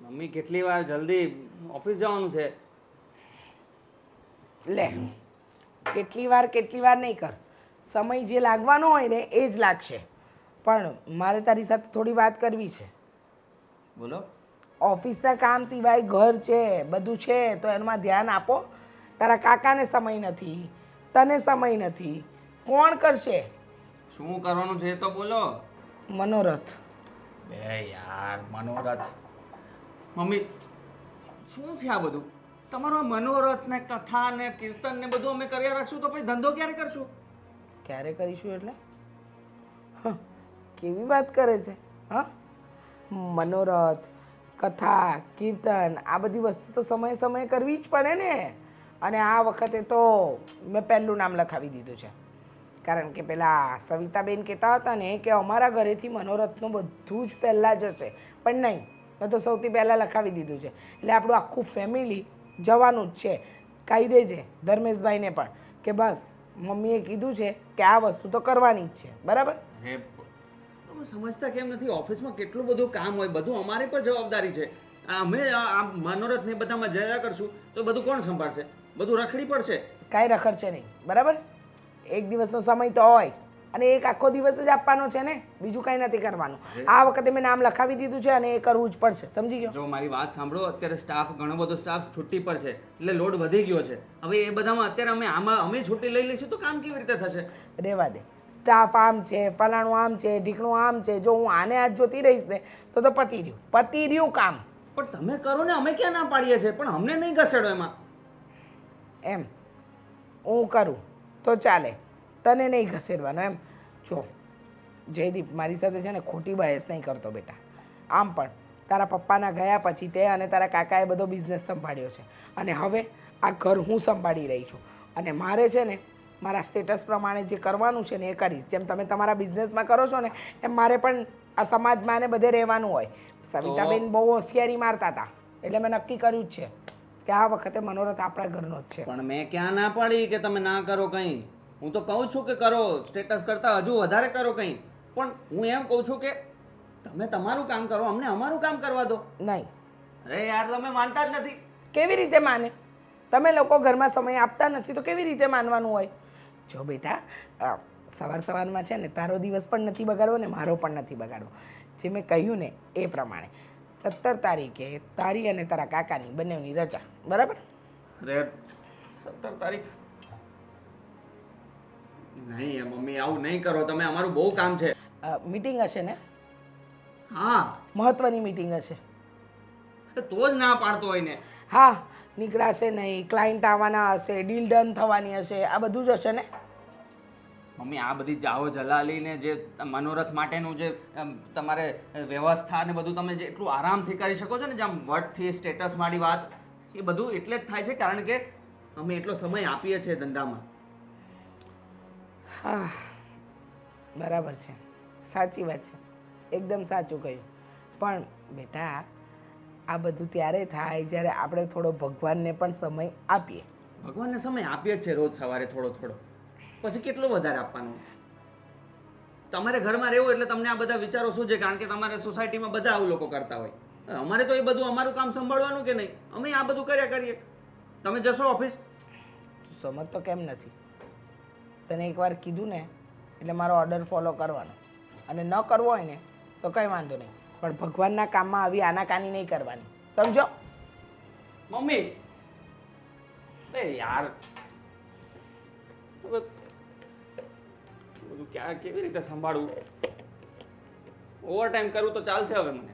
Mummy કેટલી વાર જલ્દી ઓફિસ જવાનું છે. લે કેટલી વાર નહીં કર. સમય જે લાગવાનો હોય ને એ જ લાગશે. પણ મારે તારી સાથે થોડી વાત કરવી છે. બોલો. ઓફિસના કામ સિવાય ઘર છે, બધું છે, તો એમાં ધ્યાન આપો. તારા કાકાને સમય નથી, તને સમય નથી, કોણ કરશે? શું કરવાનું છે તો બોલો. મનોરથ. બે યાર મનોરથ. મમ્મી શું છે આ બધું? તમારો આ મનોરથ ને કથા ને કીર્તન ને બધું અમે કર્યા રાખશું તો પછી ધંધો ક્યારે કરશું? ક્યારે કરીશું એટલે? હ, કેવી વાત કરે છે? હા, મનોરથ, કથા, કીર્તન આ બધી વસ્તુ તો સમયે સમયે કરવી જ પડે ને. અને આ વખતે તો મેં પહેલું નામ લખાવી દીધું છે. કારણ કે પેલા સવિતાબેન કહેતા હતા ને કે અમારા ઘરેથી મનોરથનું બધું જ પહેલાં જ હશે. પણ નહીં, મેં તો સૌથી પહેલાં લખાવી દીધું છે. એટલે આપણું આખું ફેમિલી જવાનું જ છે. કહી દેજે ધર્મેશભાઈને પણ કે બસ મમ્મીએ કીધું છે કે આ વસ્તુ તો કરવાની જ છે. બરાબર? હે તમે સમજતા કેમ નથી? ઓફિસમાં કેટલું બધું કામ હોય, બધું અમારી પર જવાબદારી છે. અમે આ મનોરથ ને બધામાં જયા કરશું તો બધું કોણ સંભાળશે? બધું રખડી પડશે. કાંઈ રખડશે નહીં. બરાબર? એક દિવસનો સમય તો હોય અને એક આખો દિવસ જ આપવાનો છે ને, બીજું કાંઈ નથી કરવાનું. આ વખતે મેં નામ લખાવી દીધું છે અને એ કરવું જ પડશે. સમજી ગયો? જો મારી વાત સાંભળો, અત્યારે ઘણો બધો સ્ટાફ છુટ્ટી પર છે, એટલે લોડ વધી ગયો છે. હવે એ બધામાં અત્યારે અમે છુટ્ટી લઈ લઈશું તો કામ કેવી રીતે થશે? રહેવા દે. સ્ટાફ આમ છે, ફલાણું આમ છે, ઢીકણું આમ છે. જો હું આને આજ જોતી રહીશ ને તો પતી રહ્યું કામ. પણ તમે કરો ને, અમે ક્યાં ના પાડીએ છીએ, પણ અમને નહીં ઘસેડો એમાં. એમ હું કરું તો ચાલે, તને નહીં ઘસેડવાનો એમ. જો જયદીપ મારી સાથે છે ને ખોટી બહેસ નહીં કરતો બેટા. આમ પણ તારા પપ્પાના ગયા પછી તે અને તારા કાકાએ બધો બિઝનેસ સંભાળ્યો છે અને હવે આ ઘર હું સંભાળી રહી છું. અને મારે છે ને મારા સ્ટેટસ પ્રમાણે જે કરવાનું છે ને એ કરીશ. જેમ તમે તમારા બિઝનેસમાં કરો છો ને એમ મારે પણ આ સમાજમાં ને બધે રહેવાનું હોય. સવિતાબેન બહુ હોશિયારી મારતા હતા એટલે મેં નક્કી કર્યું જ છે કે આ વખતે મનોરથ આપણા ઘરનો જ છે. પણ મેં ક્યાં ના પાડી કે તમે ના કરો કંઈ? હું તો કહું છું કે કરો, સ્ટેટસ કરતા હજુ વધારે કરો કંઈ. પણ હું એમ કહું છું કે તમે તમારું કામ કરો, અમને અમારું કામ કરવા દો. નહીં. અરે યાર તમે માનતા જ નથી. કેવી રીતે માને? તમે લોકો ઘરમાં સમય આપતા નથી તો કેવી રીતે માનવાનું હોય? જો બેટા, સવારમાં છે ને તારો દિવસ પણ નથી બગાડવો ને મારો પણ નથી બગાડવો. જે મેં કહ્યું ને એ પ્રમાણે 17 તારીખે તારી અને તારા કાકાની બંનેની રજા. બરાબર? અરે 17 તારીખ નહીં મમ્મી, આવું નહીં કરો તમે. અમારું બહુ કામ છે. મીટિંગ હશે ને? હા. મહત્વની મીટિંગ હશે. તો જ ના પાડતો હોય ને. હા, નીકળાશે નહીં, ક્લાયન્ટ આવવાના હશે, ડીલ ડન થવાની હશે, આ બધું જ હશે ને? મમ્મી આ બધી જાઓ જલાલી ને જે મનોરથ માટેનું જે તમારે વ્યવસ્થા ને બધું તમે જે એટલું આરામથી કરી શકો છો ને, જેમ વટથી સ્ટેટસ વાળી વાત, એ બધું એટલે જ થાય છે કારણ કે અમે એટલો સમય આપીએ છીએ ધંધામાં. હા, બરાબર છે, સાચી વાત છે, એકદમ સાચું કહ્યું. પણ બેટા આ બધું ત્યારે થાય જ્યારે આપણે થોડો ભગવાનને પણ સમય આપીએ. ભગવાનને સમય આપીએ જ છે રોજ સવારે થોડો થોડો, પછી કેટલો વધારે આપવાનો? તમારે ઘરમાં રહેવું એટલે તમને આ બધા વિચારો શું છે? કારણ કે તમારે સોસાયટીમાં બધા આવું લોકો કરતા હોય. અમારે તો એ બધું અમારું કામ સંભાળવાનું કે નહીં? અમે આ બધું કર્યા કરીએ. તમે જશો ઓફિસ? સમજતો કેમ નથી? તને એકવાર કીધું ને એટલે મારો ઓર્ડર ફોલો કરવાનો, અને ન કરવો હોય ને તો કંઈ વાંધો નહીં, પણ ભગવાનના કામમાં આવી આનાકાની નહીં કરવાની. સમજો? મમ્મી એ યાર બધું ક્યાં કેવી રીતે સંભાળવું? ઓવર ટાઈમ કરું તો ચાલશે હવે મને?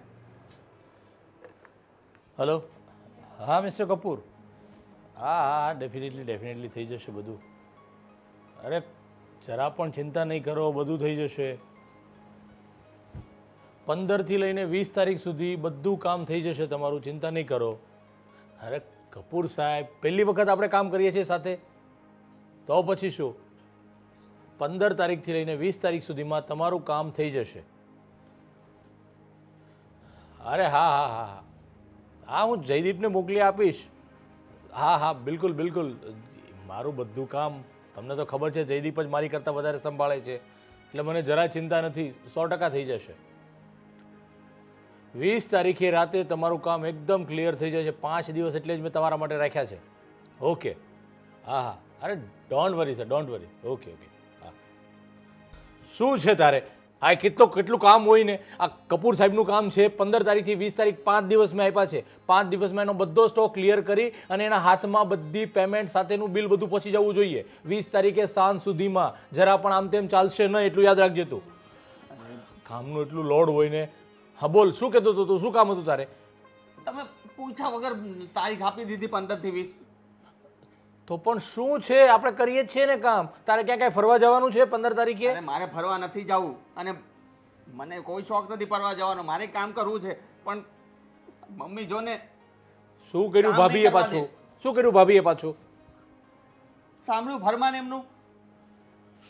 હલો, હા મિસ્ટર કપૂર. હા હા હા, ડેફિનેટલી થઈ જશે બધું. અરે જરા પણ ચિંતા નહીં કરો, બધું થઈ જશે. 15થી લઈને 20 તારીખ સુધી બધું કામ થઈ જશે તમારું, ચિંતા નહીં કરો. અરે કપૂર સાહેબ, પહેલી વખત આપણે કામ કરીએ છીએ સાથે, તો પછી શું? 15 તારીખથી લઈને 20 તારીખ સુધીમાં તમારું કામ થઈ જશે. અરે હા હા હા હા હા, હું જયદીપને મોકલી આપીશ. હા હા, બિલકુલ બિલકુલ. મારું બધું કામ તમને તો ખબર છે, જયદીપ જ મારી કરતાં વધારે સંભાળે છે, એટલે મને જરાય ચિંતા નથી. 100% થઈ જશે. 20 તારીખે રાતે તમારું કામ એકદમ ક્લિયર થઈ જાય છે. 5 દિવસ એટલે જ મેં તમારા માટે રાખ્યા છે. ઓકે, હા હા, અરે don't worry sir, don't worry. Okay okay, હા. શું છે તારે? આ કેટલું કામ હોય ને. આ કપૂર સાહેબનું કામ છે 15 તારીખથી 20 તારીખ 5 દિવસ મેં આપ્યા છે. 5 દિવસમાં એનો બધો સ્ટોક ક્લિયર કરી અને એના હાથમાં બધી પેમેન્ટ સાથેનું બિલ બધું પહોંચી જવું જોઈએ 20 તારીખે સાંજ સુધીમાં. જરા પણ આમ તેમ ચાલશે નહીં, એટલું યાદ રાખજે તું. કામનું એટલું લોડ હોય ને. હા બોલ, શું કહેતો હતો તું? શું કામ હતું તારે? તમે પૂછ્યા વગર તારીખ આપી દીધી 15 થી 20. તો પણ શું છે, આપણે કરીએ જ છીએ ને કામ. તારે ક્યાં ક્યાંય ફરવા જવાનું છે 15 તારીખે? અરે મારે ફરવા નથી જવું અને મને કોઈ શોખ નથી ફરવા જવાનો. મારે કામ કરવું છે પણ મમ્મી જો ને. શું કર્યું કામ ભાભીએ નહીં કરવા પાછું? દે. શું કર્યું ભાભીએ પાછું? સાંભળ્યું ફરમાન એમનું?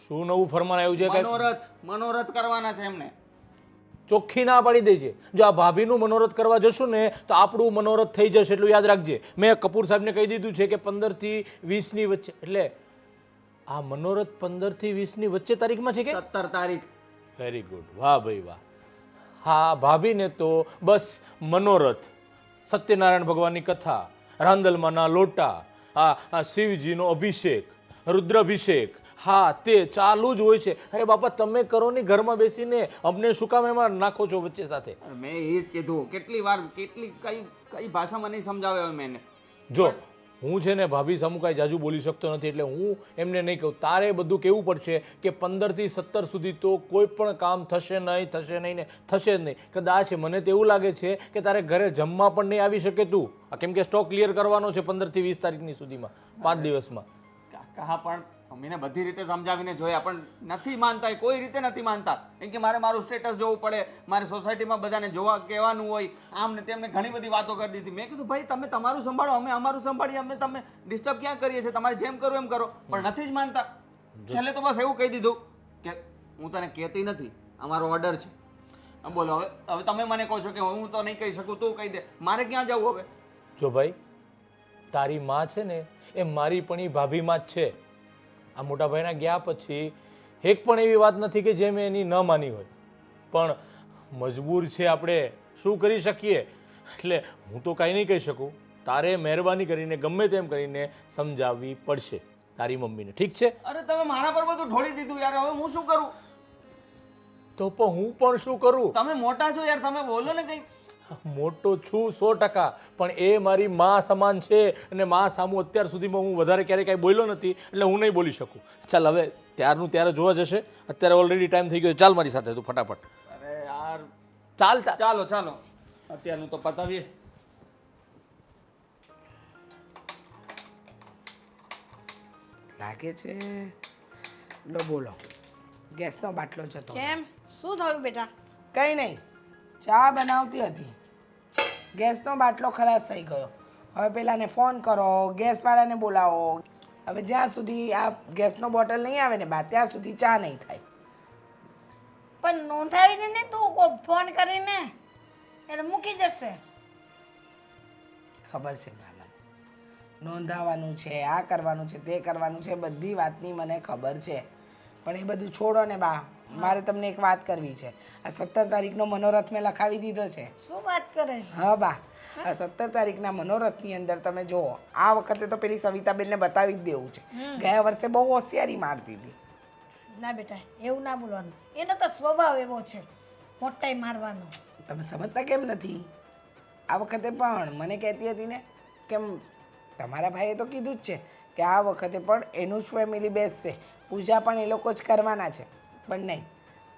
શું નવું ફરમાન આવ્યું છે? કાંઈ મનોરથ કરવાના છે એમને. ચોખ્ખી ના પાડી દેજે. જો આ ભાભીનું મનોરથ કરવા જશું ને તો આપણું મનોરથ થઈ જશે, એટલું યાદ રાખજે. મેં કપૂર સાહેબને કહી દીધું છે કે 15 થી 20 ની વચ્ચે. એટલે આ મનોરથ 15 થી 20 ની વચ્ચે તારીખમાં છે કે? 17 તારીખ. વેરી ગુડ, વાહ ભાઈ વાહ. હા, ભાભીને તો બસ મનોરથ, સત્યનારાયણ ભગવાનની કથા, રાંદલમાંના લોટા, આ શિવજીનો અભિષેક, રુદ્રાભિષેક, હા તે ચાલુ જ હોય છે. અરે બાપા તમે કરો ને ઘરમાં બેસીને, અમને શું કામ એમાં નાખો છો વચ્ચે સાથે? મેં એ જ કીધું કેટલી વાર, કઈ ભાષામાં નહીં સમજાવે હવે મેં. જો હું છે ને ભાભી સામું કાંઈ જાજુ બોલી શકતો નથી, એટલે હું એમને નહીં કહું. તારે બધું કહેવું પડશે કે 15 થી 17 સુધી તો કોઈ પણ કામ થશે નહીં ને થશે જ નહીં. કદાચ મને તો એવું લાગે છે કે તારે ઘરે જમવા પણ નહીં આવી શકે તું, કેમ કે સ્ટોક ક્લિયર કરવાનો છે 15 થી 20 તારીખની સુધીમાં, 5 દિવસમાં. કાકા પણ મમ્મીને બધી રીતે સમજાવીને જોયા પણ નથી માનતા, કોઈ રીતે નથી માનતા. કેમ કે મારે મારું સ્ટેટસ જોવું પડે, મારે સોસાયટીમાં બધાને જોવા કહેવાનું હોય, આમ ને તેમને ઘણી બધી વાતો કરી દીધી. મેં કીધું ભાઈ તમે તમારું સંભાળો, અમે અમારું સંભાળીએ, અમે તમે ડિસ્ટર્બ ક્યાં કરીએ છીએ, તમારે જેમ કરવું એમ કરો. પણ નથી જ માનતા. છેલ્લે તો બસ એવું કહી દીધું કે હું તને કહેતી નથી, અમારો ઓર્ડર છે. બોલો હવે તમે મને કહો છો કે હું તો નહીં કહી શકું, તું કહી દે. મારે ક્યાં જવું હવે? જો ભાઈ તારી માં છે ને એ મારી પણ ઈ ભાભી માં જ છે. આ મોટા ભાઈના ગયા પછી એક પણ એવી વાત નથી કે જે મેં એની ન માની હોય, પણ મજબૂર છે આપણે, શું કરી શકીએ. એટલે હું તો કાંઈ નહીં કહી શકું. તારે મહેરબાની કરીને ગમે તેમ કરીને સમજાવવી પડશે તારી મમ્મીને, ઠીક છે? અરે તમે મારા પર બધું ઢોળી દીધું યાર, હવે હું શું કરું? તો પણ હું પણ શું કરું? તમે મોટા છો યાર, તમે બોલો ને કંઈ. મોટો છું 100%, પણ એ મારી માં સમાન છે અને માં સામું અત્યાર સુધીમાં હું વધારે ક્યારેય કાંઈ બોલ્યો નથી, એટલે હું નહીં બોલી શકું. ચાલ હવે ત્યારનું ત્યારે જોવા જશે, અત્યારે ઓલરેડી ટાઈમ થઈ ગયો. ચાલ મારી સાથે તું ફટાફટ. અરે યાર ચાલ ચાલો ચાલો અત્યારનું તો પતાવીએ. લાગે છે લો બોલો ગેસનો બાટલો જતો. કેમ શું થયું બેટા? કંઈ નહીં, ચા બનાવતી હતી, ગેસનો બાટલો ખલાસ થઈ ગયો. હવે પેલાને ફોન કરો, ગેસવાળાને બોલાવો. હવે જ્યાં સુધી આ ગેસનો બોટલ નહીં આવે ને બા ત્યાં સુધી ચા નહીં થાય. પણ નોંધાવીને ને તું ફોન કરીને એટલે મૂકી જશે. ખબર છે મને નોંધાવાનું છે, આ કરવાનું છે, તે કરવાનું છે, બધી વાતની મને ખબર છે. પણ એ બધું છોડો ને બા, મારે તમને એક વાત કરવી છે. આ 17 તારીખનો મનોરથ મેં લખાવી દીધો છે. શું વાત કરે છે? હા બા, આ 17 તારીખના મનોરથની અંદર તમે જુઓ, આ વખતે તો પેલી સવિતાબેનને બતાવી જ દેવું છે. ગયા વર્ષે બહુ હોશિયારી મારતી હતી. ના બેટા એવું ના બોલવાનું, એનો તો સ્વભાવ એવો છે મોટાઈ મારવાનો. તમે સમજતા કેમ નથી? આ વખતે પણ મને કહેતી હતી ને કેમ તમારા ભાઈએ તો કીધું જ છે કે આ વખતે પણ એનું જ ફેમિલી બેસશે, પૂજા પણ એ લોકો જ કરવાના છે. પણ નહીં,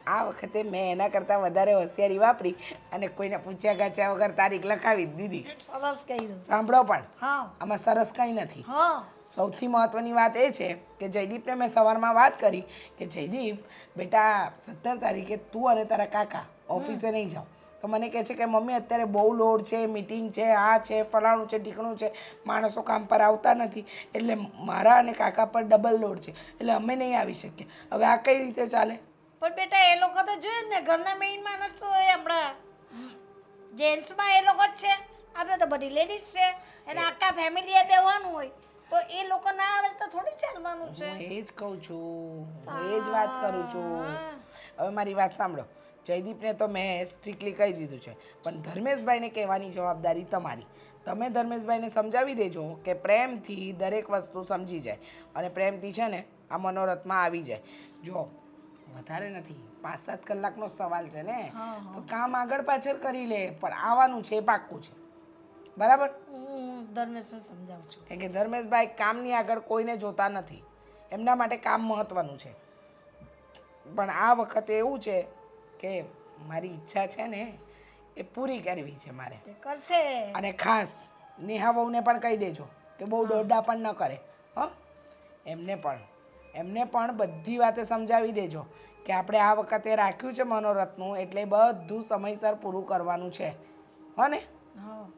આ વખતે મેં એના કરતાં વધારે હોશિયારી વાપરી અને કોઈને પૂછ્યા ગાચ્યા વગર તારીખ લખાવી જ દીધી. સરસ કહ્યું. સાંભળો પણ હા આમાં સરસ કંઈ નથી. હા સૌથી મહત્ત્વની વાત એ છે કે જયદીપને મેં સવારમાં વાત કરી કે જયદીપ બેટા 17 તારીખે તું અને તારા કાકા ઓફિસે નહીં જાઓ. તો મને કહે છે કે મમ્મી અત્યારે બહુ લોડ છે, મિટિંગ છે, આ છે, ફલાણું છે, ઢીકણું છે, માણસો કામ પર આવતા નથી, એટલે મારા અને કાકા પર ડબલ લોડ છે, એટલે અમે નહીં આવી શકીએ. હવે આ કઈ રીતે ચાલે? પણ બેટા એ લોકો તો જોઈએ ને ઘરના મેઇન માણસ તો હોય આપણા જેન્ટ્સમાં એ લોકો જ છે, આપણે તો બધી લેડીઝ છે, એને આખા ફેમિલીએ બેહવાનું હોય તો એ લોકો ના આવે તો થોડી ચાલવાનું છે. હું એ જ કહું છું, હું એ જ વાત કરું છું. હવે મારી વાત સાંભળો, જયદીપને તો મેં સ્ટ્રિક્ટલી કહી દીધું છે, પણ ધર્મેશભાઈને કહેવાની જવાબદારી તમારી. તમે ધર્મેશભાઈને સમજાવી દેજો કે પ્રેમથી દરેક વસ્તુ સમજી જાય અને પ્રેમથી છે ને આ મનોરથમાં આવી જાય. જો વધારે નથી, 5-7 કલાકનો સવાલ છે ને, તો કામ આગળ પાછળ કરી લે, પણ આવવાનું છે એ પાક્કું છે. બરાબર? હું ધર્મેશને સમજાવું છું. કેમ કે ધર્મેશભાઈ કામની આગળ કોઈને જોતા નથી, એમના માટે કામ મહત્વનું છે. પણ આ વખતે એવું છે કે મારી ઈચ્છા છે ને એ પૂરી કરવી છે મારે. તે કરશે. અને ખાસ નેહા વહુને પણ કહી દેજો કે બહુ દોડડા પણ ન કરે. હં, એમને પણ બધી વાતે સમજાવી દેજો કે આપણે આ વખતે રાખ્યું છે મનોરથનું, એટલે બધું સમયસર પૂરું કરવાનું છે. હો ને?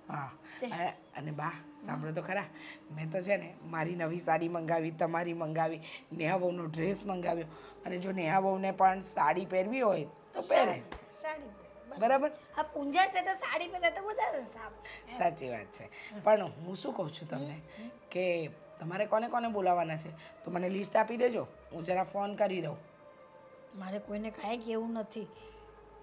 હા. અને બા સાંભળો તો ખરા, મેં તો છે ને મારી નવી સાડી મંગાવી, તમારી મંગાવી, નેહા વહુનો ડ્રેસ મંગાવ્યો. અને જો નેહા વહુને પણ સાડી પહેરવી હોય તો પહેરે. સાડી બરાબર? હા, પૂંજા છે તો સાડી પહેરે તો વધારે સારું. સાચી વાત છે. પણ હું શું કહું છું તમને કે તમારે કોને કોને બોલાવવાના છે તો મને લિસ્ટ આપી દેજો, હું જરા ફોન કરી દઉં. મારે કોઈને કાંઈ કહેવું નથી.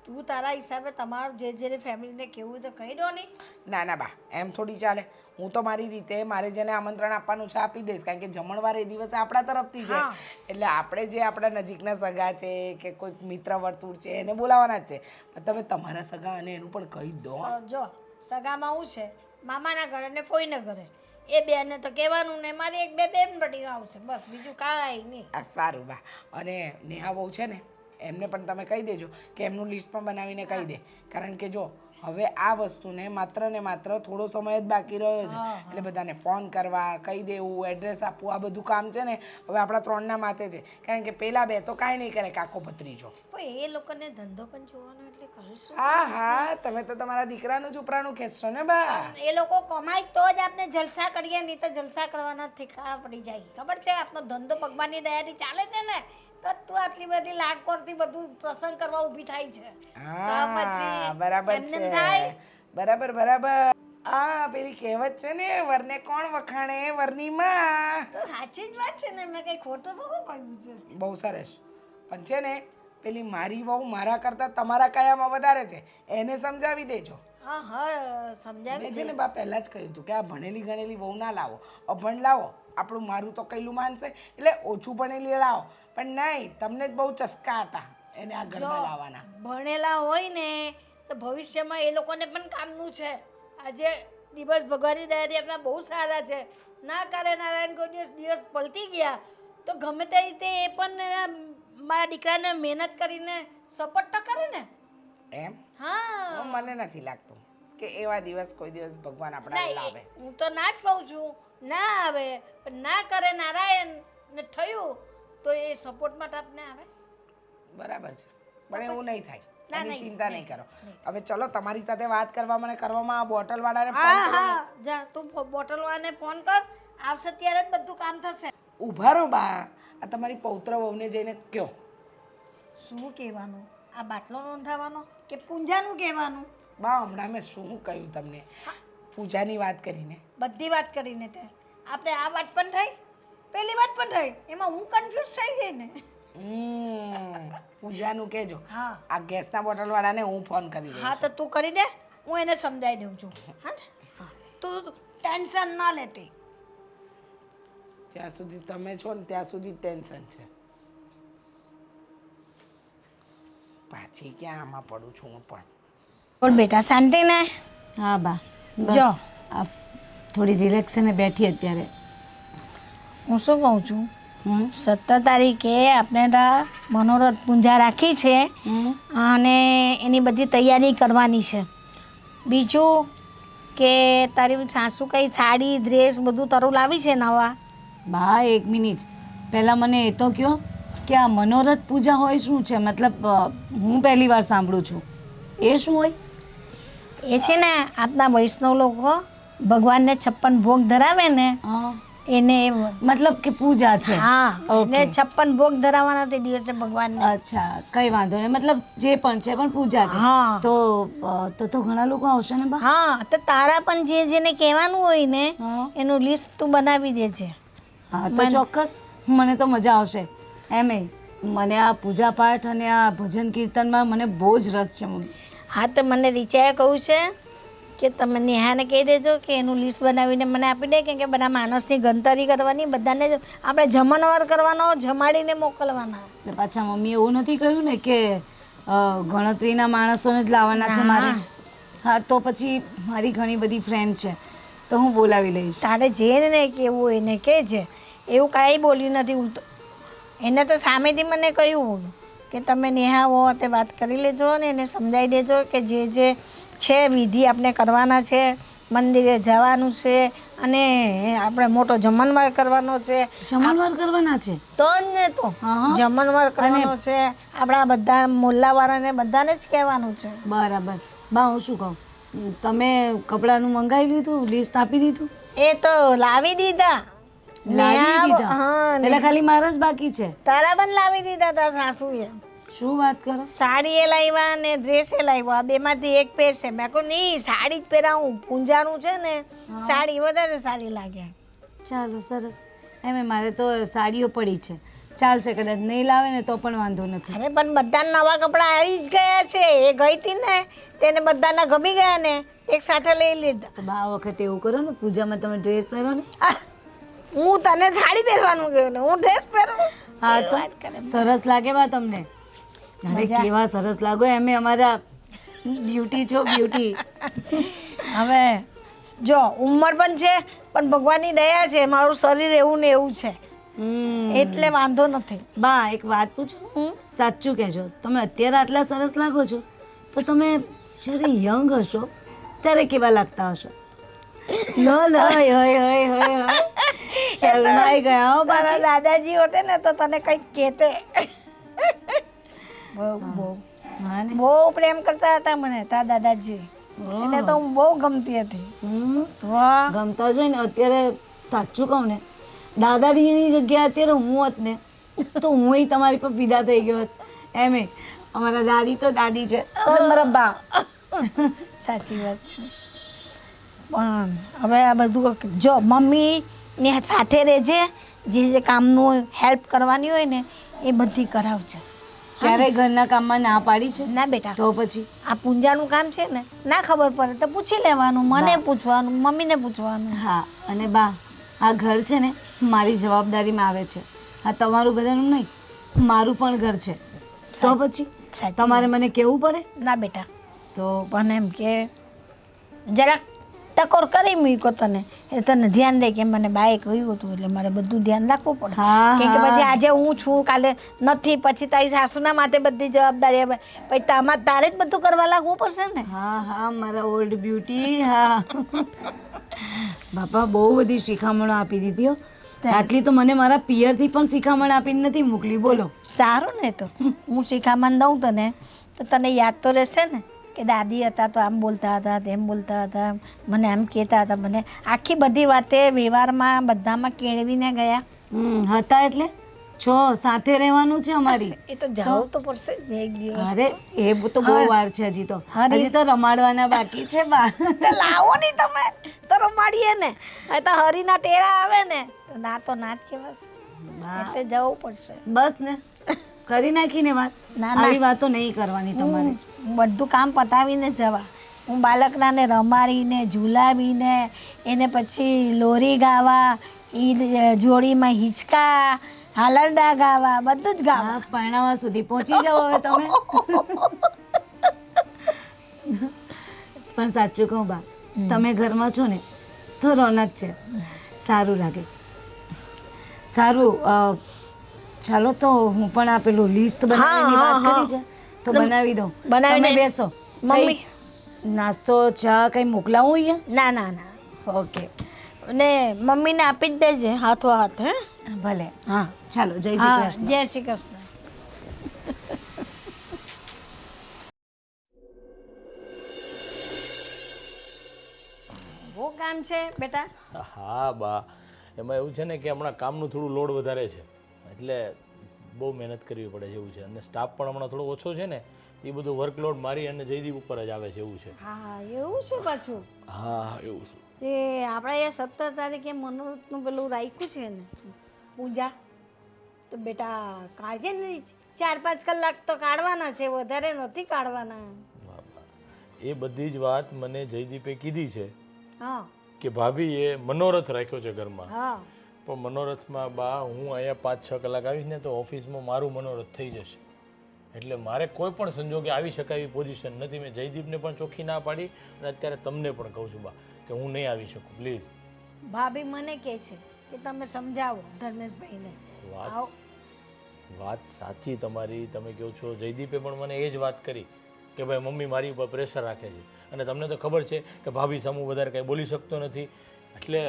તું તારા હિસાબે તમારું જે ફેમિલીને કહેવું તો કહી દો નહીં. ના ના બા, એમ થોડી ચાલે. હું તો મારી રીતે મારે જેને આમંત્રણ આપવાનું છે આપી દઈશ, કારણ કે જમણવાર એ દિવસે આપણા તરફથી છે. એટલે આપણે જે આપણા નજીકના સગા છે કે કોઈક મિત્ર વર્તુળ છે એને બોલાવવાના જ છે. પણ તમે તમારા સગા અને એનું પણ કહી દો. જો સગામાં હું છે, મામાના ઘરે ને ફોઈના ઘરે, એ બેને તો કહેવાનું ને મારી 1-2 બેન બની આવશે, બસ બીજું કાંઈ નહીં. આ સારું બા. અને નેહા બહુ છે ને એમને પણ તમે કહી દેજો કે એમનું લિસ્ટ પણ બનાવીને કહી દે, કારણ કે જો હવે આ વસ્તુને માત્ર ને માત્ર થોડો સમય જ બાકી રહ્યો છે, એટલે બધાને ફોન કરવા, કહી દેવું, એડ્રેસ આપવું, આ બધું કામ છે ને હવે આપણા 3ના માથે છે. કારણ કે પેલા 2 તો કાંઈ નહીં કરે, કાકો ભત્રીજો. પણ એ લોકોને ધંધો પણ જોવાનો, એટલે કરીશું. હા, તમે તો તમારા દીકરાનું જ ઉપરાણું ખેંચશો ને બા. એ લોકો કમાય તો જ આપણે જલસા કરીએ, નહીં તો જલસા કરવાના ઠીકા પડી જાય. ખબર છે, આપણો ધંધો ભગવાનની દયાથી ચાલે છે ને, તો તું આટલી બધી લાડકોડથી બધું પ્રસંગ કરવા ઊભી થાય છે. હા, બરાબર છે. બરાબર. આ પેલી કહેવત છે ને, વરને કોણ વખાણે વરની માં. તો સાચી જ વાત છે ને, મેં કઈ ખોટું થોડું કહ્યું છે. બહુ સરસ. પણ છે ને પેલી મારી વહુ મારા કરતાં તમારા કયામાં વધારે છે, એને સમજાવી દેજો. હા, સમજાવી મેં છે ને બા પહેલાં જ કહ્યું હતું કે આ ભણેલી ગણેલી વહુ ના લાવો, અભણ લાવો, આપણું મારું તો કહેલું માનશે, એટલે ઓછું ભણેલી લાવો. પણ નહીં, તમને જ બહુ ચસ્કા હતા એને આ ઘરમાં લાવવાના. ભણેલા હોય ને તો ભવિષ્યમાં એ લોકોને પણ કામનું છે. આજે દિવસ ભગવાનની દયાથી આપણા બહુ સારા છે. ના કરે નારાયણ કોઈ દિવસ પલટી ગયા તો ગમે તે રીતે એ પણ મારા દીકરાને મહેનત કરીને સપોર્ટ તો કરે ને. એમ? હા, મને નથી લાગતું કે એવા દિવસ કોઈ દિવસ ભગવાન આપણા લાવે. હું તો ના જ કહું છું, ના આવે. પણ ના કરે નારાયણ ને થયું તો એ સપોર્ટ માટે આપને આવે. બરાબર છે, પણ એવું નહીં થાય, એની ચિંતા નહીં કરો. હવે ચલો, તમારી સાથે વાત કરવામાં આ બોટલ વાળાને હા, જા તું બોટલ વાળાને ફોન કર, આવશે ત્યારે જ બધું કામ થશે. ઊભા રહો બા, આ તમારી પૌત્ર વહુને જઈને કયો. શું કહેવાનું? આ બાટલો નોંધાવાનો કે પૂંજાનું કહેવાનું? બા હમણાં મેં શું કહ્યું તમને? પૂજાની વાત કરીને. બધી વાત કરીને તે આપણે આ વાત પણ થઈ, પેલી વાત પણ થઈ, એમાં હું કન્ફ્યુઝ થઈ ગઈ ને. પૂજાનું કહેજો. હા, આ ગેસના બોટલ વાળાને હું ફોન કરી દઈશ. હા, તો તું કરી દે, હું એને સમજાવી દઉં છું. હા, તું ટેન્શન ના લેતી. જ્યાં સુધી તમે છો ને ત્યાં સુધી ટેન્શન છે. પાછી ક્યાં આમાં પડું છું હું પણ. બોલ બેટા, શાંતિ ને? હા બા, જો આ થોડી રિલેક્સ ને બેઠી અત્યારે. હું શું કહું છું, 17 તારીખે આપણે મનોરથ પૂજા રાખી છે અને એની બધી તૈયારી કરવાની છે. બીજું કે તારી સાસુ કઈ સાડી ડ્રેસ બધું તારું લાવી છે નવા? બા 1 મિનિટ પહેલાં મને એ તો કહો કે આ મનોરથ પૂજા હોય શું છે? મતલબ હું પહેલી વાર સાંભળું છું. એ શું હોય? એ છે ને આપણા વૈષ્ણવ લોકો ભગવાનને 56 ભોગ ધરાવે ને એને મતલબ કે પૂજા છે. હા, એને 56 ભોગ ધરાવવાના તે દિવસે ભગવાનને. અચ્છા, કઈ વાંધો નહીં, મતલબ જે પણ છે પણ પૂજા છે. હા, તો ઘણા લોકો આવશે ને બા? હા, તો તારા પણ જેને કહેવાનું હોય ને એનું લિસ્ટ તું બનાવી દેજે. હા, તો ચોક્કસ, મને તો મજા આવશે. એમ મને આ પૂજા પાઠ અને આ ભજન કીર્તનમાં મને બહુ જ રસ છે મમ્મી. હા તો મને રીચાએ કહ્યું છે કે તમે નેહાને કહી દેજો કે એનું લિસ્ટ બનાવીને મને આપી દે, કેમ કે બધા માણસની ગણતરી કરવાની, બધાને આપણે જમણવાર કરવાનો, જમાડીને મોકલવાના. એટલે પાછા મમ્મીએ એવું નથી કહ્યું ને કે ગણતરીના માણસોને જ લાવવાના છે મારે? હા તો પછી મારી ઘણી બધી ફ્રેન્ડ છે તો હું બોલાવી લઈશ. તારે જેને કેવું હોય એને કહેજે, એવું કાંઈ બોલી નથી. હું તો એને તો સામેથી મને કહ્યું કે તમે નેહા હો તે વાત કરી લેજો ને એને સમજાવી દેજો કે જે છે વિધિ આપણે કરવાના છે, મંદિરે જવાનું છે અને આપણે મોટો જમણવાર કરવાનો છે. જમણવાર કરવાના છે તો જ ને, તો જમણવાર કરવાનો છે આપણા બધા મોલ્લાવાળાને બધાને જ કહેવાનું છે. બરાબર. બા હું શું કહું, તમે કપડાનું મંગાવી લીધું, લિસ્ટ આપી દીધું? એ તો લાવી દીધા. લાવી દીધા? હા, એટલે ખાલી મારા જ બાકી છે? તારા પણ લાવી દીધા તા સાસુએ. શું વાત કરો? સાડી એ લાવ્યા ને ડ્રેસ એ લાવ્યા, આ બેમાંથી એક પહેરશે. મેં કહું નહીં, સાડી જ પહેરાવું, પૂંજાનું છે ને, સાડી વધારે સારી લાગે. ચાલો સરસ. એમે મારે તો સાડીઓ પડી છે, ચાલશે. કદાચ નહીં લાવે ને તો પણ વાંધો નથી. અરે પણ બધા નવા કપડાં આવી જ ગયા છે. એ ગઈ હતી ને તેને બધાના ગમી ગયા ને એક સાથે લઈ લીધા. તો બા વખતે એવું કરો ને, પૂજામાં તમે ડ્રેસ પહેરો ને. હું તને સાડી પહેરવાનું કહ્યું ને હું ડ્રેસ પહેરું? હા તો સરસ લાગે બા તમને. અરે કેવા સરસ લાગો, એમે અમારા બ્યુટી છો, બ્યુટી. હવે જો ઉંમર પણ છે પણ ભગવાનની દયા છે, મારું શરીર એવું ને એવું છે એટલે વાંધો નથી. બા એક વાત પૂછું, સાચું કહેજો, તમે અત્યારે આટલા સરસ લાગો છો તો તમે જ્યારે યંગ હશો ત્યારે કેવા લાગતા હશો? લો લો હય હય હય હય શરમાઈ ગયા હો. મારા દાદાજી હોતે ને તો તને કંઈક કહેતે. બહુ પ્રેમ કરતા હતા મને તારા દાદાજી, એટલે તો હું બહુ ગમતી હતી. વાહ, ગમતા જ હોય ને. અત્યારે સાચું કહું ને, દાદાજીની જગ્યાએ અત્યારે હું હોત ને તો હું તમારી પર ફિદા થઈ ગયો હોત. એમે અમારા દાદી તો દાદી છે, મારા બા. સાચી વાત છે. પણ હવે આ બધું જો મમ્મીને સાથે રહેજે, જે કામનું હેલ્પ કરવાની હોય ને એ બધી કરાવજે. ક્યારેય ઘરના કામમાં ના પાડી છે? ના બેટા. તો પછી આ પૂંજાનું કામ છે ને, ના ખબર પડે તો પૂછી લેવાનું, મને પૂછવાનું, મમ્મીને પૂછવાનું. હા. અને બા આ ઘર છે ને મારી જવાબદારીમાં આવે છે. આ તમારું બધાનું નહીં, મારું પણ ઘર છે. તો પછી તમારે મને કહેવું પડે? ના બેટા. તો પણ એમ કે જરાક ટકોર કરી મૂકો તને, એટલે તને ધ્યાન દે કે મને બાએ કહ્યું હતું એટલે મારે બધું ધ્યાન રાખવું પડે. કેમ કે પછી આજે હું છું કાલે નથી, પછી તારી સાસુના માથે બધી જવાબદારી આવે, પછી તારે જ બધું કરવા લાગવું પડશે ને. હા હા મારા ઓલ્ડ બ્યુટી. હા બાપા બહુ બધી શિખામણો આપી દીધી હો. આટલી તો મને મારા પિયરથી પણ શિખામણ આપીને નથી મોકલી. બોલો. સારું ને, તો હું શિખામણ દઉં તને તો તને યાદ તો રહેશે ને કે દાદી હતા તો આમ બોલતા હતા, તેમ બોલતા હતા, મને આમ કહેતા હતા. મને આખી બધી વાતે વ્યવહારમાં બધામાં કેળવીને ગયા. હતા એટલે છો સાથે રહેવાનું છે અમારી. એ તો જવું તો પડશે જ એક દિવસ. અરે એ તો બહુ વાર છે, હજી તો રમાડવાના બાકી છે બા. તો લાવો નહીં તમે તો રમાડીએ ને. હવે તો હરીના ટેરા આવે ને તો ના તો ના જ કહેવાશે, એટલે જવું પડશે. બસ ને, કરી નાખીને વાત. આવી વાતો નહીં કરવાની તમારે. બધું કામ પતાવીને જવા. હું બાળકનાને રમાડીને ઝુલાવીને એને પછી લોરી ગાવા, એ જોડીમાં હિંચકા હાલરડા ગાવા, બધું જ ગાવા. પરણાવા સુધી પહોંચી જાઓ હવે તમે. પણ સાચું કહું બા, તમે ઘરમાં છો ને તો રોનક છે, સારું લાગે. સારું, ચાલો તો હું પણ આ પેલું લિસ્ટ બનાવવાની વાત કરી છે તો બનાવી દઉં. તમે બેસો. મમ્મી નાસ્તો ચા કંઈ મોકલાવું અહીંયા? ના ના ના. ઓકે. ને મમ્મીને આપી જ દેજે હાથો હાથ. હે ભલે. હા ચાલો, જય શ્રી કૃષ્ણ. જય શ્રી કૃષ્ણ. બહુ કામ છે બેટા. હા બા, એમાં એવું છે ને કે હમણાં કામનું થોડું લોડ વધારે છે એટલે બહુ મહેનત કરવી પડે છે એવું છે. અને સ્ટાફ પણ હમણાં થોડો ઓછો છે ને, એ બધું વર્કલોડ મારી અને જયદીપ ઉપર જ આવે છે એવું છે. હા એવું છે પાછું. હા એવું છે. તે આપણે અહીંયા 17 તારીખે મનોરથનું પેલું રાખ્યું છે ને પૂજા, તો બેટા કાઢજે ને 4-5 કલાક તો કાઢવાના છે, વધારે નથી કાઢવાના. વાહ, વાહ. એ બધી જ વાત મને જયદીપે કીધી છે હા કે ભાભીએ મનોરથ રાખ્યો છે ઘરમાં. હા પણ મનોરથમાં બા હું અહીંયા 5-6 કલાક આવીશ ને તો ઓફિસમાં મારું મનોરથ થઈ જશે. એટલે મારે કોઈ પણ સંજોગે આવી શકાય એવી પોઝિશન નથી. મેં જયદીપને પણ ચોખ્ખી ના પાડી અને અત્યારે તમને પણ કહું છું બા કે હું નહીં આવી શકું પ્લીઝ. ભાભી મને કહે છે કે તમે સમજાવો ધર્મેશભાઈને. વાત વાત સાચી તમારી, તમે કહો છો. જયદીપે પણ મને એ જ વાત કરી કે ભાઈ મમ્મી મારી ઉપર પ્રેશર રાખે છે અને તમને તો ખબર છે કે ભાભી સામું વધારે કંઈ બોલી શકતો નથી. એટલે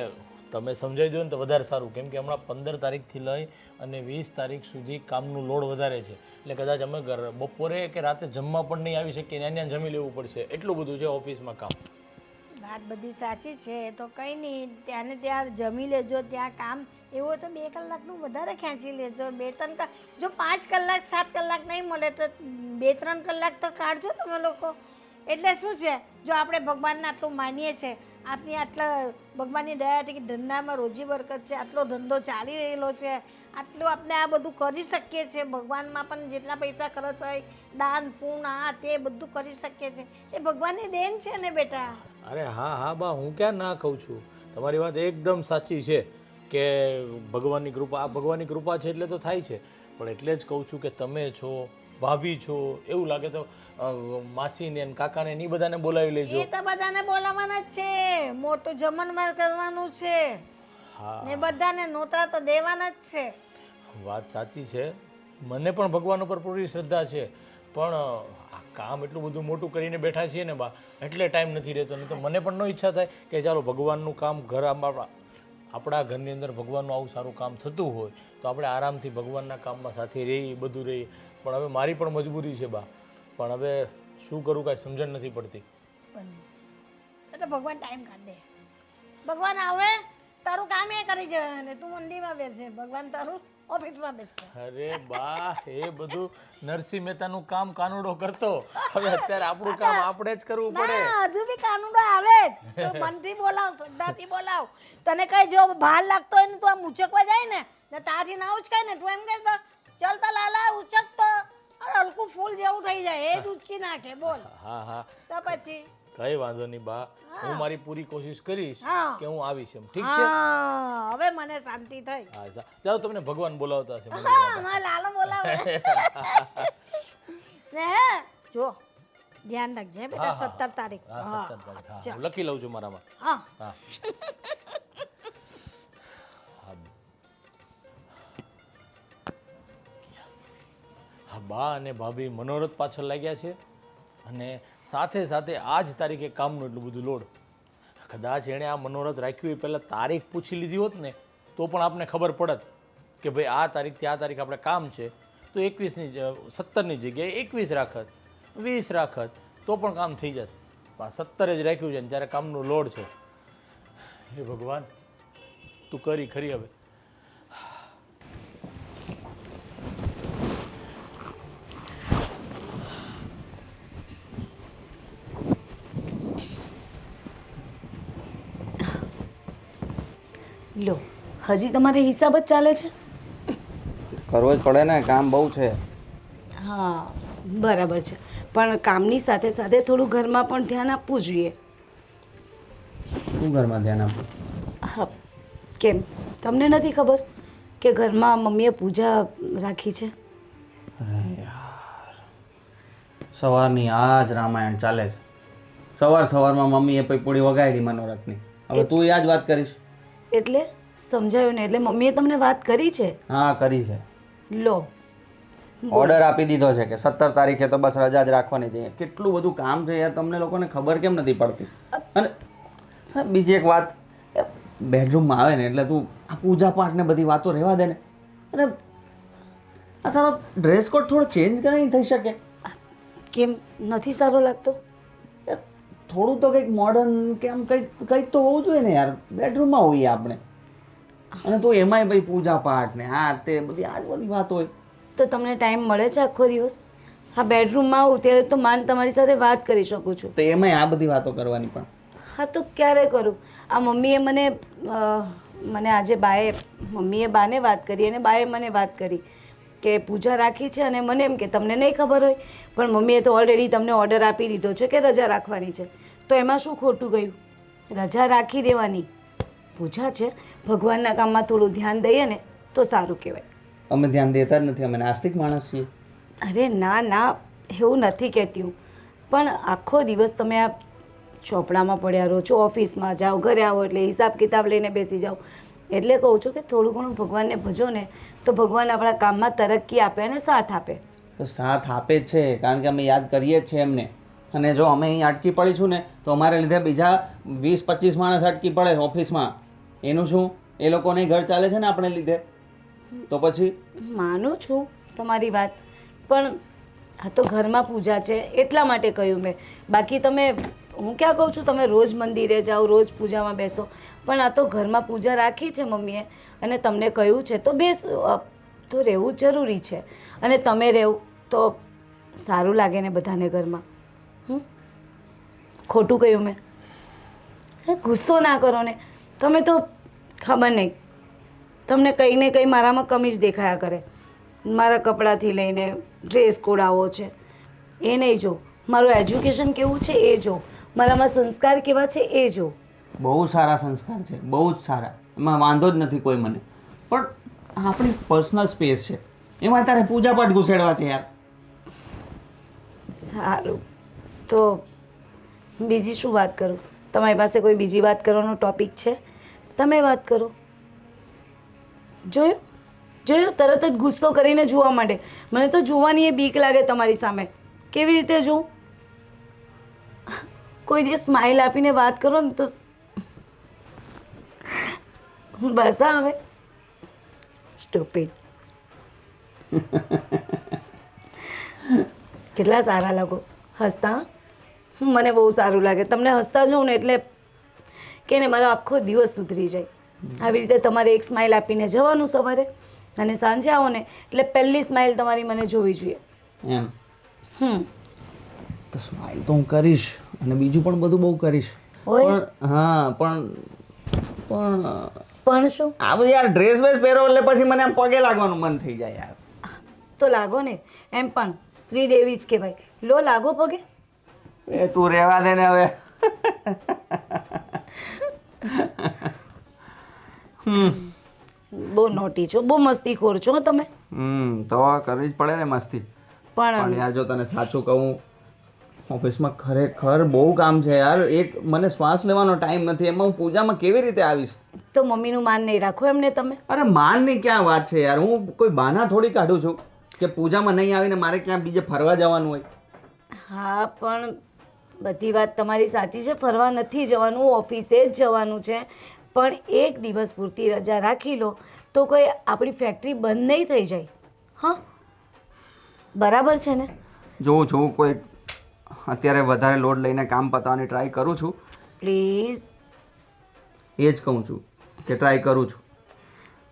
તમે સમજાવી દો ને તો વધારે સારું, કેમ કે હમણાં 15 તારીખથી લઈ અને 20 તારીખ સુધી કામનું લોડ વધારે છે. એટલે કદાચ અમે બપોરે કે રાતે જમવા પણ નહીં આવી શકીએ, ત્યાં જમી લેવું પડશે, એટલું બધું છે ઓફિસમાં કામ. વાત બધી સાચી છે, તો કંઈ નહીં, ત્યાંને ત્યાં જમી લેજો. ત્યાં કામ એવું હોય તો 2 કલાકનું વધારે ખેંચી લેજો. 2-3 કલાક, જો 5 કલાક 7 કલાક નહીં મળે તો 2-3 કલાક તો કાઢજો તમે લોકો. એટલે શું છે, જો આપણે ભગવાનને આટલું માનીએ છીએ, આપની આટલા ભગવાનની દયાથી કે ધંધામાં રોજી બરકત છે, આટલો ધંધો ચાલી રહેલો છે, આટલું આપણે આ બધું કરી શકીએ છીએ. ભગવાનમાં પણ જેટલા પૈસા ખર્ચ હોય, દાન પૂર્ણ આ તે બધું કરી શકીએ છીએ. એ ભગવાનની દેન છે ને બેટા. અરે હા હા બા, હું ક્યાં ના કહું છું. તમારી વાત એકદમ સાચી છે કે ભગવાનની કૃપા, આ ભગવાનની કૃપા છે એટલે તો થાય છે. પણ એટલે જ કહું છું કે તમે છો, ભાભી છો, એવું લાગે તો માસીને અને કાકાને એ બધાને બોલાવી લેજો. એ તો બધાને બોલાવવાના જ છે, મોટું જમણવાર કરવાનું છે હા ને બધાને નોતરા તો દેવાના જ છે. વાત સાચી છે. મને પણ ભગવાન ઉપર પૂરી શ્રદ્ધા છે, પણ આ કામ એટલું બધું મોટું કરીને બેઠા છીએ ને બા, એટલે ટાઈમ નથી રહેતો. નહીં તો મને પણ ન ઈચ્છા થાય કે ચાલો ભગવાનનું કામ ઘર આપણા ઘરની અંદર ભગવાનનું આવું સારું કામ થતું હોય તો આપણે આરામથી ભગવાનના કામમાં સાથે રહીએ, બધું રહીએ. પણ હવે મારી પણ મજબૂરી છે બા, પણ હવે શું કરું કાંઈ સમજણ નથી પડતી. એટલે ભગવાન ટાઈમ કાઢે. ભગવાન આવે તારું કામ એ કરી જાય અને તું મંદિરમાં બેસે, ભગવાન તારું ઓફિસમાં બેસે. અરે બા, એ બધું નરસિંહ મહેતાનું કામ કાનુડો કરતો, હવે અત્યારે આપણું કામ આપણે જ કરવું પડે. ના, હજુ બી કાનુડો આવે જ. તો મનથી બોલાવ, શ્રદ્ધાથી બોલાવ. તને કઈ જો ભાર લાગતો હોય ને તું આમ ઉચકવા જાય ને તારથી ના ઉચકાય ને, તું એમ કે ચાલતા લાલા ઉચકતો હલકું ફૂલ જેવું થઈ જાય, એ જ ઉચકી નાખે. બોલ. હા હા, તો પછી કઈ વાંધો નહીં બા, હું મારી પૂરી કોશિશ કરીશ હા. કે હું આવીશ એમ. ઠીક છે? હા, હવે મને શાંતિ થઈ. હા જાઓ, તમને ભગવાન બોલાવતા હશે. હા, મારા લાલો બોલાવે ને. જો ધ્યાન રાખજે બેટા. 17 તારીખ. હા 17 તારીખ. હા, હું લખી લઉં છું મારામાં. હા હા હા બા અને ભાભી મનોરથ પાછળ લાગ્યા છે અને સાથે સાથે આ જ તારીખે કામનું એટલું બધું લોડ. કદાચ એણે આ મનોરથ રાખ્યું એ પહેલાં તારીખ પૂછી લીધી હોત ને તો પણ આપને ખબર પડત કે ભાઈ આ તારીખથી આ તારીખ આપણે કામ છે, તો 17ની જગ્યાએ 21 રાખત, 20 રાખત તો પણ કામ થઈ જત. પણ 17 જ રાખ્યું છે ને ત્યારે કામનું લોડ છે. હે ભગવાન, તું કરી ખરી હવે. લો, હજી તમારે હિસાબ જ ચાલે છે? કરવો જ પડે ને, કામ બહુ છે. હા બરાબર છે, પણ કામની સાથે સાથે થોડું ઘરમાં પણ ધ્યાન આપવું જોઈએ. શું ઘરમાં ધ્યાન આપવું? હા, કેમ તમને નથી ખબર કે ઘરમાં મમ્મીએ પૂજા રાખી છે? સવારની આ જ રામાયણ ચાલે છે. સવારમાં મમ્મીએ પછી પૂરી વગાડી મનોરથની. હવે તું આ જ વાત કરીશ? એટલે સમજાયું ને? એટલે મમ્મીએ તમને વાત કરી છે? હા કરી છે. લો, ઓર્ડર આપી દીધો છે કે 17 તારીખે તો બસ રજા જ રાખવાની છે. કેટલું બધું કામ છે યાર, તમને લોકોને ખબર કેમ નથી પડતી? અને બીજી એક વાત, બેડરૂમમાં આવે ને એટલે તું આ પૂજા પાઠ ને બધી વાતો રહેવા દે ને. અને આ તારો ડ્રેસ કોડ થોડો ચેન્જ કરાવી થઈ શકે? કેમ નથી સારો લાગતો? થોડું તો કંઈક મોડર્ન કે આમ કંઈક તો હોવું જોઈએ ને યાર. બેડરૂમમાં હોઈએ આપણે, અને તો એમાંય ભાઈ પૂજા પાઠ ને હા તે બધી આ બધી વાત હોય. તો તમને ટાઈમ મળે છે આખો દિવસ? હા, બેડરૂમમાં આવું ત્યારે તો માન તમારી સાથે વાત કરી શકું છું. તો એમાંય આ બધી વાતો કરવાની પણ? હા તો ક્યારે કરું? આ મમ્મીએ મને આજે મમ્મીએ બાને વાત કરી અને બાએ મને વાત કરી કે પૂજા રાખી છે અને મને એમ કે તમને નહીં ખબર હોય, પણ મમ્મીએ તો ઓલરેડી તમને ઓર્ડર આપી દીધો છે કે રજા રાખવાની છે, તો એમાં શું ખોટું ગયું? રજા રાખી દેવાની. પૂજા છે, ભગવાનના કામમાં થોડું ધ્યાન દઈએ ને તો સારું કહેવાય. અમે ધ્યાન દેતા જ નથી, અમે નાસ્તિક માણસ છીએ. અરે ના ના, એવું નથી કહેતી હું, પણ આખો દિવસ તમે આ ચોપડામાં પડ્યા રહો છો, ઓફિસમાં જાઓ, ઘરે આવો એટલે હિસાબ કિતાબ લઈને બેસી જાઓ. એટલે કહું છું કે થોડું ઘણું ભગવાનને ભજો ને તો ભગવાન આપણા કામમાં તરક્કી આપે અને સાથ આપે. તો સાથ આપે જ છે, કારણ કે અમે યાદ કરીએ જ છીએ એમને. અને જો અમે અહીં અટકી પડીશું ને તો અમારે લીધે બીજા 20-25 માણસ અટકી પડે ઓફિસમાં. એનું શું? એ લોકોને ઘર ચાલે છે ને આપણે લીધે. તો પછી માનું છું તમારી વાત, પણ આ તો ઘરમાં પૂજા છે એટલા માટે કહ્યું મેં. બાકી તમે, હું ક્યાં કહું છું તમે રોજ મંદિરે જાઓ, રોજ પૂજામાં બેસો, પણ આ તો ઘરમાં પૂજા રાખી છે મમ્મીએ અને તમને કહ્યું છે તો તો રહેવું જરૂરી છે. અને તમે રહેવું તો સારું લાગે ને બધાને ઘરમાં. ખોટું કહ્યું મેં? ગુસ્સો ના કરો ને, તમે તો ખબર નહીં, તમને કંઈ ને કંઈ મારામાં કમી જ દેખાયા કરે. મારા કપડાથી લઈને ડ્રેસ કોડ આવો છે એ નહીં જો, મારું એજ્યુકેશન કેવું છે એ જો, મારામાં સંસ્કાર કેવા છે એ જો. બહુ સારા સંસ્કાર છે, બહુ જ સારા, એમાં વાંધો જ નથી કોઈ મને. પણ આપણી પર્સનલ સ્પેસ છે, એમાં તારે પૂજા પાઠ ઘુસેડવા છે યાર. સારું, તો બીજી શું વાત કરું? તમારી પાસે કોઈ બીજી વાત કરવાનો ટોપિક છે? તમે વાત કરો. જોયું જોયું, તરત જ ગુસ્સો કરીને જોવા માંડે. મને તો જોવાની એ બીક લાગે તમારી સામે. કેવી રીતે જોઉં? કોઈ દિવસ સ્માઇલ આપીને વાત કરો ને તો બસ હવે સ્ટુપિડ. કેટલા સારા લાગો હસતા. મને બહુ સારું લાગે તમને હસતા જોઉં ને, એટલે કે ને મારો આખો દિવસ સુધરી જાય. આવી રીતે તમારે એક સ્માઇલ આપીને જવાનું સવારે, અને સાંજે આવો ને એટલે પહેલી સ્માઇલ તમારી મને જોવી જોઈએ. એમ તો સ્માઇલ તો હું કરીશ અને બીજું પણ બધું બહુ કરીશ. ઓય. પણ હા, પણ શું? આ બધું યાર ડ્રેસ વેસ પહેરો એટલે પછી મને આમ પગે લાગવાનું મન થઈ જાય યાર. તો લાગો ને, એમ પણ સ્ત્રી દેવી જ કહેવાય. લો લાગો પગે. એ તું રહેવા દે ને હવે. બહુ નોટી છો, બહુ મસ્તીખોર છો હો તમે. તો કરવી જ પડે ને મસ્તી. પણ પણ યાર જો તને સાચું કહું, ઓફિસમાં ખરેખર બહુ કામ છે યાર. એક મને શ્વાસ લેવાનો ટાઈમ નથી, એમાં હું પૂજામાં કેવી રીતે આવીશ? તો મમ્મીનું માન નહીં રાખો એમને તમે. અરે માનની ક્યાં વાત છે યાર, હું કોઈ બહાના થોડી કાઢું છું કે પૂજામાં નહીં આવીને મારે ક્યાં બીજે ફરવા જવાનું હોય. હા, પણ બધી વાત તમારી સાચી છે, ફરવા નથી જવાનું, ઓફિસે જ જવાનું છે. પણ એક દિવસ પૂરતી રજા રાખી લો તો કોઈ આપણી ફેક્ટરી બંધ નહીં થઈ જાય. હા, બરાબર છે ને? જોઉં છું કોઈ અત્યારે વધારે લોડ લઈને કામ પતાવવાની ટ્રાય કરું છું. પ્લીઝ. એ જ કહું છું કે ટ્રાય કરું છું,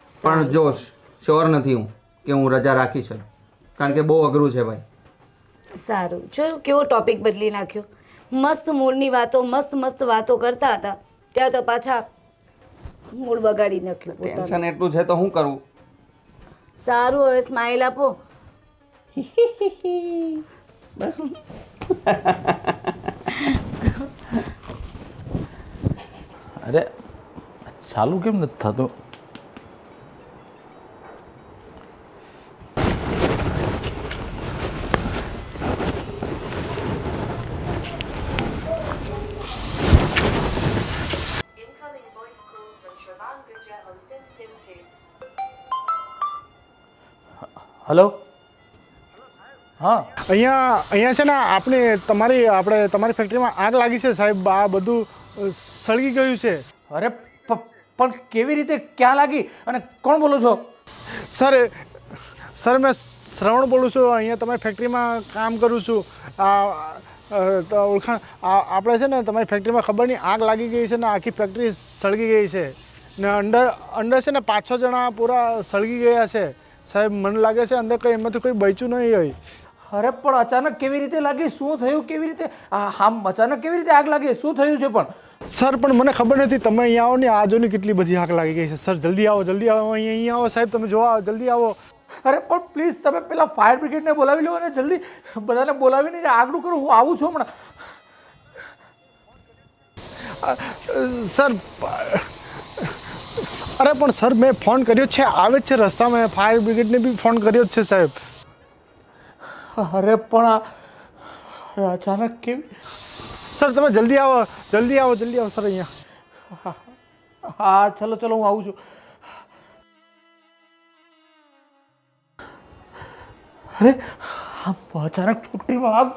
પણ જો શ્યોર નથી હું કે હું રજા રાખી શકું, કારણ કે બહુ અઘરું છે ભાઈ. સારું, જોયું કેવો ટોપિક બદલી નાખ્યો. મસ્ત મૂળની વાતો, મસ્ત મસ્ત વાતો કરતા હતા, ત્યાં તો પાછા મૂળ બગાડી નાખ્યું પોતાનું. ટેન્શન એટલું છે તો શું કરું? સારું, હવે સ્માઇલ આપો. બસ. અરે ચાલુ કેમ નથી થતું? હલો, હા. અહીંયા છે ને આપણે તમારી ફેક્ટરીમાં આગ લાગી છે સાહેબ. આ બધું સળગી ગયું છે. અરે પણ કેવી રીતે, ક્યાં લાગી અને કોણ બોલો છો? સર મેં શ્રવણ બોલું છું. અહીંયા તમારી ફેક્ટરીમાં કામ કરું છું. ઓળખાણ આપણે છે ને તમારી ફેક્ટરીમાં ખબર નહીં આગ લાગી ગઈ છે ને આખી ફેક્ટરી સળગી ગઈ છે ને અંદર છે ને 5-6 જણા પૂરા સળગી ગયા છે સાહેબ. મને લાગે છે અંદર કંઈ એમાંથી કોઈ બચ્યું નહીં હોય. અરે પણ અચાનક કેવી રીતે લાગી? શું થયું? કેવી રીતે આમ અચાનક કેવી રીતે આગ લાગી? શું થયું છે? પણ સર પણ મને ખબર નથી. તમે અહીંયા આવો ને, આ જોની કેટલી બધી આગ લાગી ગઈ છે. સર જલ્દી આવો, જલ્દી આવો, અહીંયા આવો સાહેબ, તમે જોવા જલ્દી આવો. અરે પણ પ્લીઝ તમે પેલા ફાયર બ્રિગેડને બોલાવી લો અને જલ્દી બધાને બોલાવીને આગળ કરો. હું આવું છું હમણાં. સર અરે પણ સર મેં ફોન કર્યો છે, આવે જ છે રસ્તામાં. ફાયર બ્રિગેડને બી ફોન કર્યો જ છે સાહેબ. અરે પણ આ અચાનક કેવી? સર તમે જલ્દી આવો સર અહીંયા. હા ચલો ચલો હું આવું છું. અરે આમ અચાનક ફેક્ટરીમાં આગ.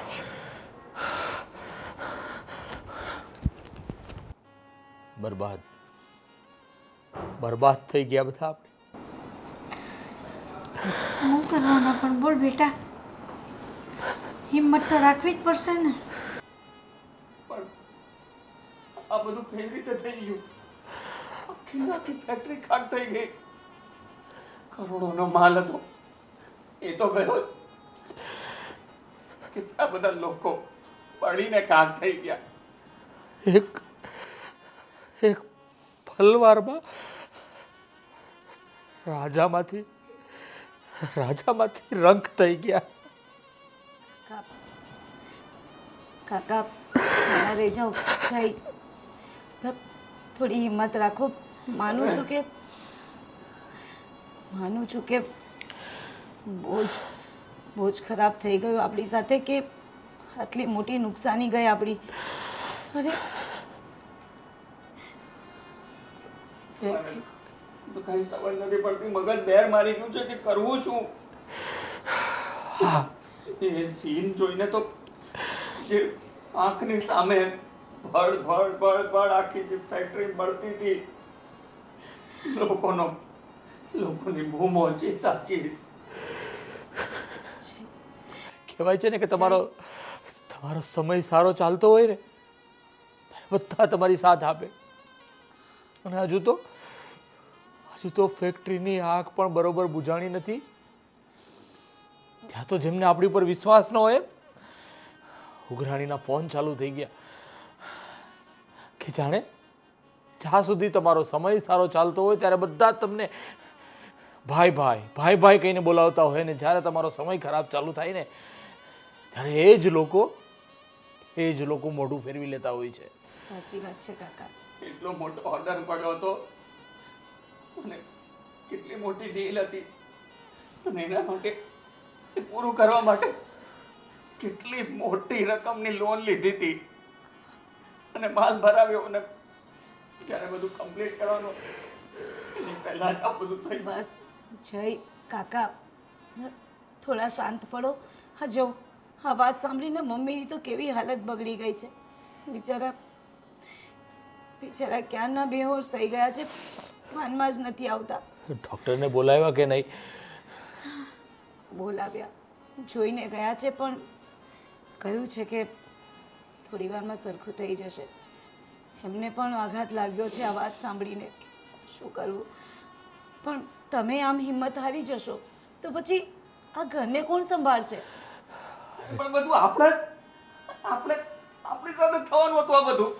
બરબાદ થઈ ગયા બધા આપણે. શું કરવાના પણ બોલ બેટા, હિંમત તો રાખવી જ પડશે ને. પણ આ બધું કેવી રીતે થઈ ગયું? આખી ફેક્ટરી ખાક થઈ ગઈ. કરોડોનો માલ હતો એ તો ગયો. કેટલા બધા લોકો બળીને ખાક થઈ ગયા. એક પલવારમાં રાજામાંથી રંક થઈ ગયા. કાકા ના રહી જાઓ, જઈ થોડી હિંમત રાખો. માનું છું કે બહુ જ ખરાબ થઈ ગયું આપણી સાથે, કે આટલી મોટી નુકસાની ગઈ આપણી. અરે તો કઈ સમજ નથી પડતી. મગજ બેર મારી ગયું છે કે કરવું શું. એ સીન જોઈને તો જે આંખની સામે ભળ આખી જે ફેક્ટરી બળતી હતી, લોકોની બૂમો છે સાચી જ. કહેવાય છે ને કે તમારો સમય સારો ચાલતો હોય ને બધા તમારી સાથ આપે. અને હજુ તો ફેક્ટરીની આગ પણ બરોબર બુઝાણી નથી. ત્યાં તો જેમને આપણી ઉપર વિશ્વાસ ન હોય ઉઘરાણીના ફોન ચાલુ થઈ ગયા કે જાણે જ્યાં સુધી તમારો સમય સારો ચાલતો હોય ત્યારે બધા તમને ભાઈ કહીને બોલાવતા હોય ને જ્યારે તમારો સમય ખરાબ ચાલુ થાય ને ત્યારે એ જ લોકો મોઢું ફેરવી લેતા હોય છે. સાચી વાત છે કાકા. એટલો મોટો ઓર્ડર પડ્યો હતો અને કેટલી મોટી ડીલ હતી, અને એના માટે પૂરું કરવા માટે કેટલી મોટી રકમની લોન લીધી હતી અને માલ ભરાવ્યો. અને જ્યારે બધું કમ્પ્લીટ કરવાનું એની પહેલા જ આ બધું થઈ. બસ જય કાકા થોડા શાંત પડો. હા જો આ વાત સાંભળીને મમ્મીની તો કેવી હાલત બગડી ગઈ છે. બિચારા ક્યાંના બેહોશ થઈ ગયા છે, ભાનમાં જ નથી આવતા. ડૉક્ટરને બોલાવ્યા કે નહીં? બોલાવ્યા, જોઈને ગયા છે, પણ કહ્યું છે કે થોડી વારમાં સરખું થઈ જશે. એમને પણ આઘાત લાગ્યો છે આ વાત સાંભળીને. શું કરવું? પણ તમે આમ હિંમત હારી જશો તો પછી આ ઘરને કોણ સંભાળશે? પણ બધું આપણી સાથે થવાનું હતું આ બધું.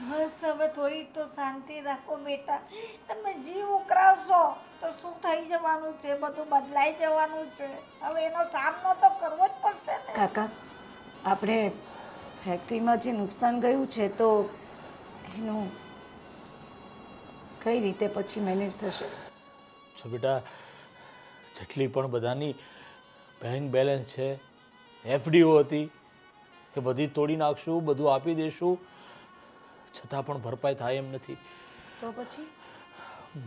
બસ હવે થોડી તો શાંતિ રાખો બેટા. તમે જીવ ઉકરાવશો તો શું થઈ જવાનું છે? બધું બદલાઈ જવાનું છે. હવે એનો સામનો તો કરવો જ પડશે ને. કાકા આપણે ફેક્ટરીમાં જે નુકસાન ગયું છે તો એનું કઈ રીતે પછી મેનેજ થશે? જો બેટા, જેટલી પણ બધાની બેંક બેલેન્સ છે, એફડીઓ હતી, એ બધી તોડી નાખશું, બધું આપી દઈશું, છતાં પણ ભરપાઈ થાય એમ નથી. તો પછી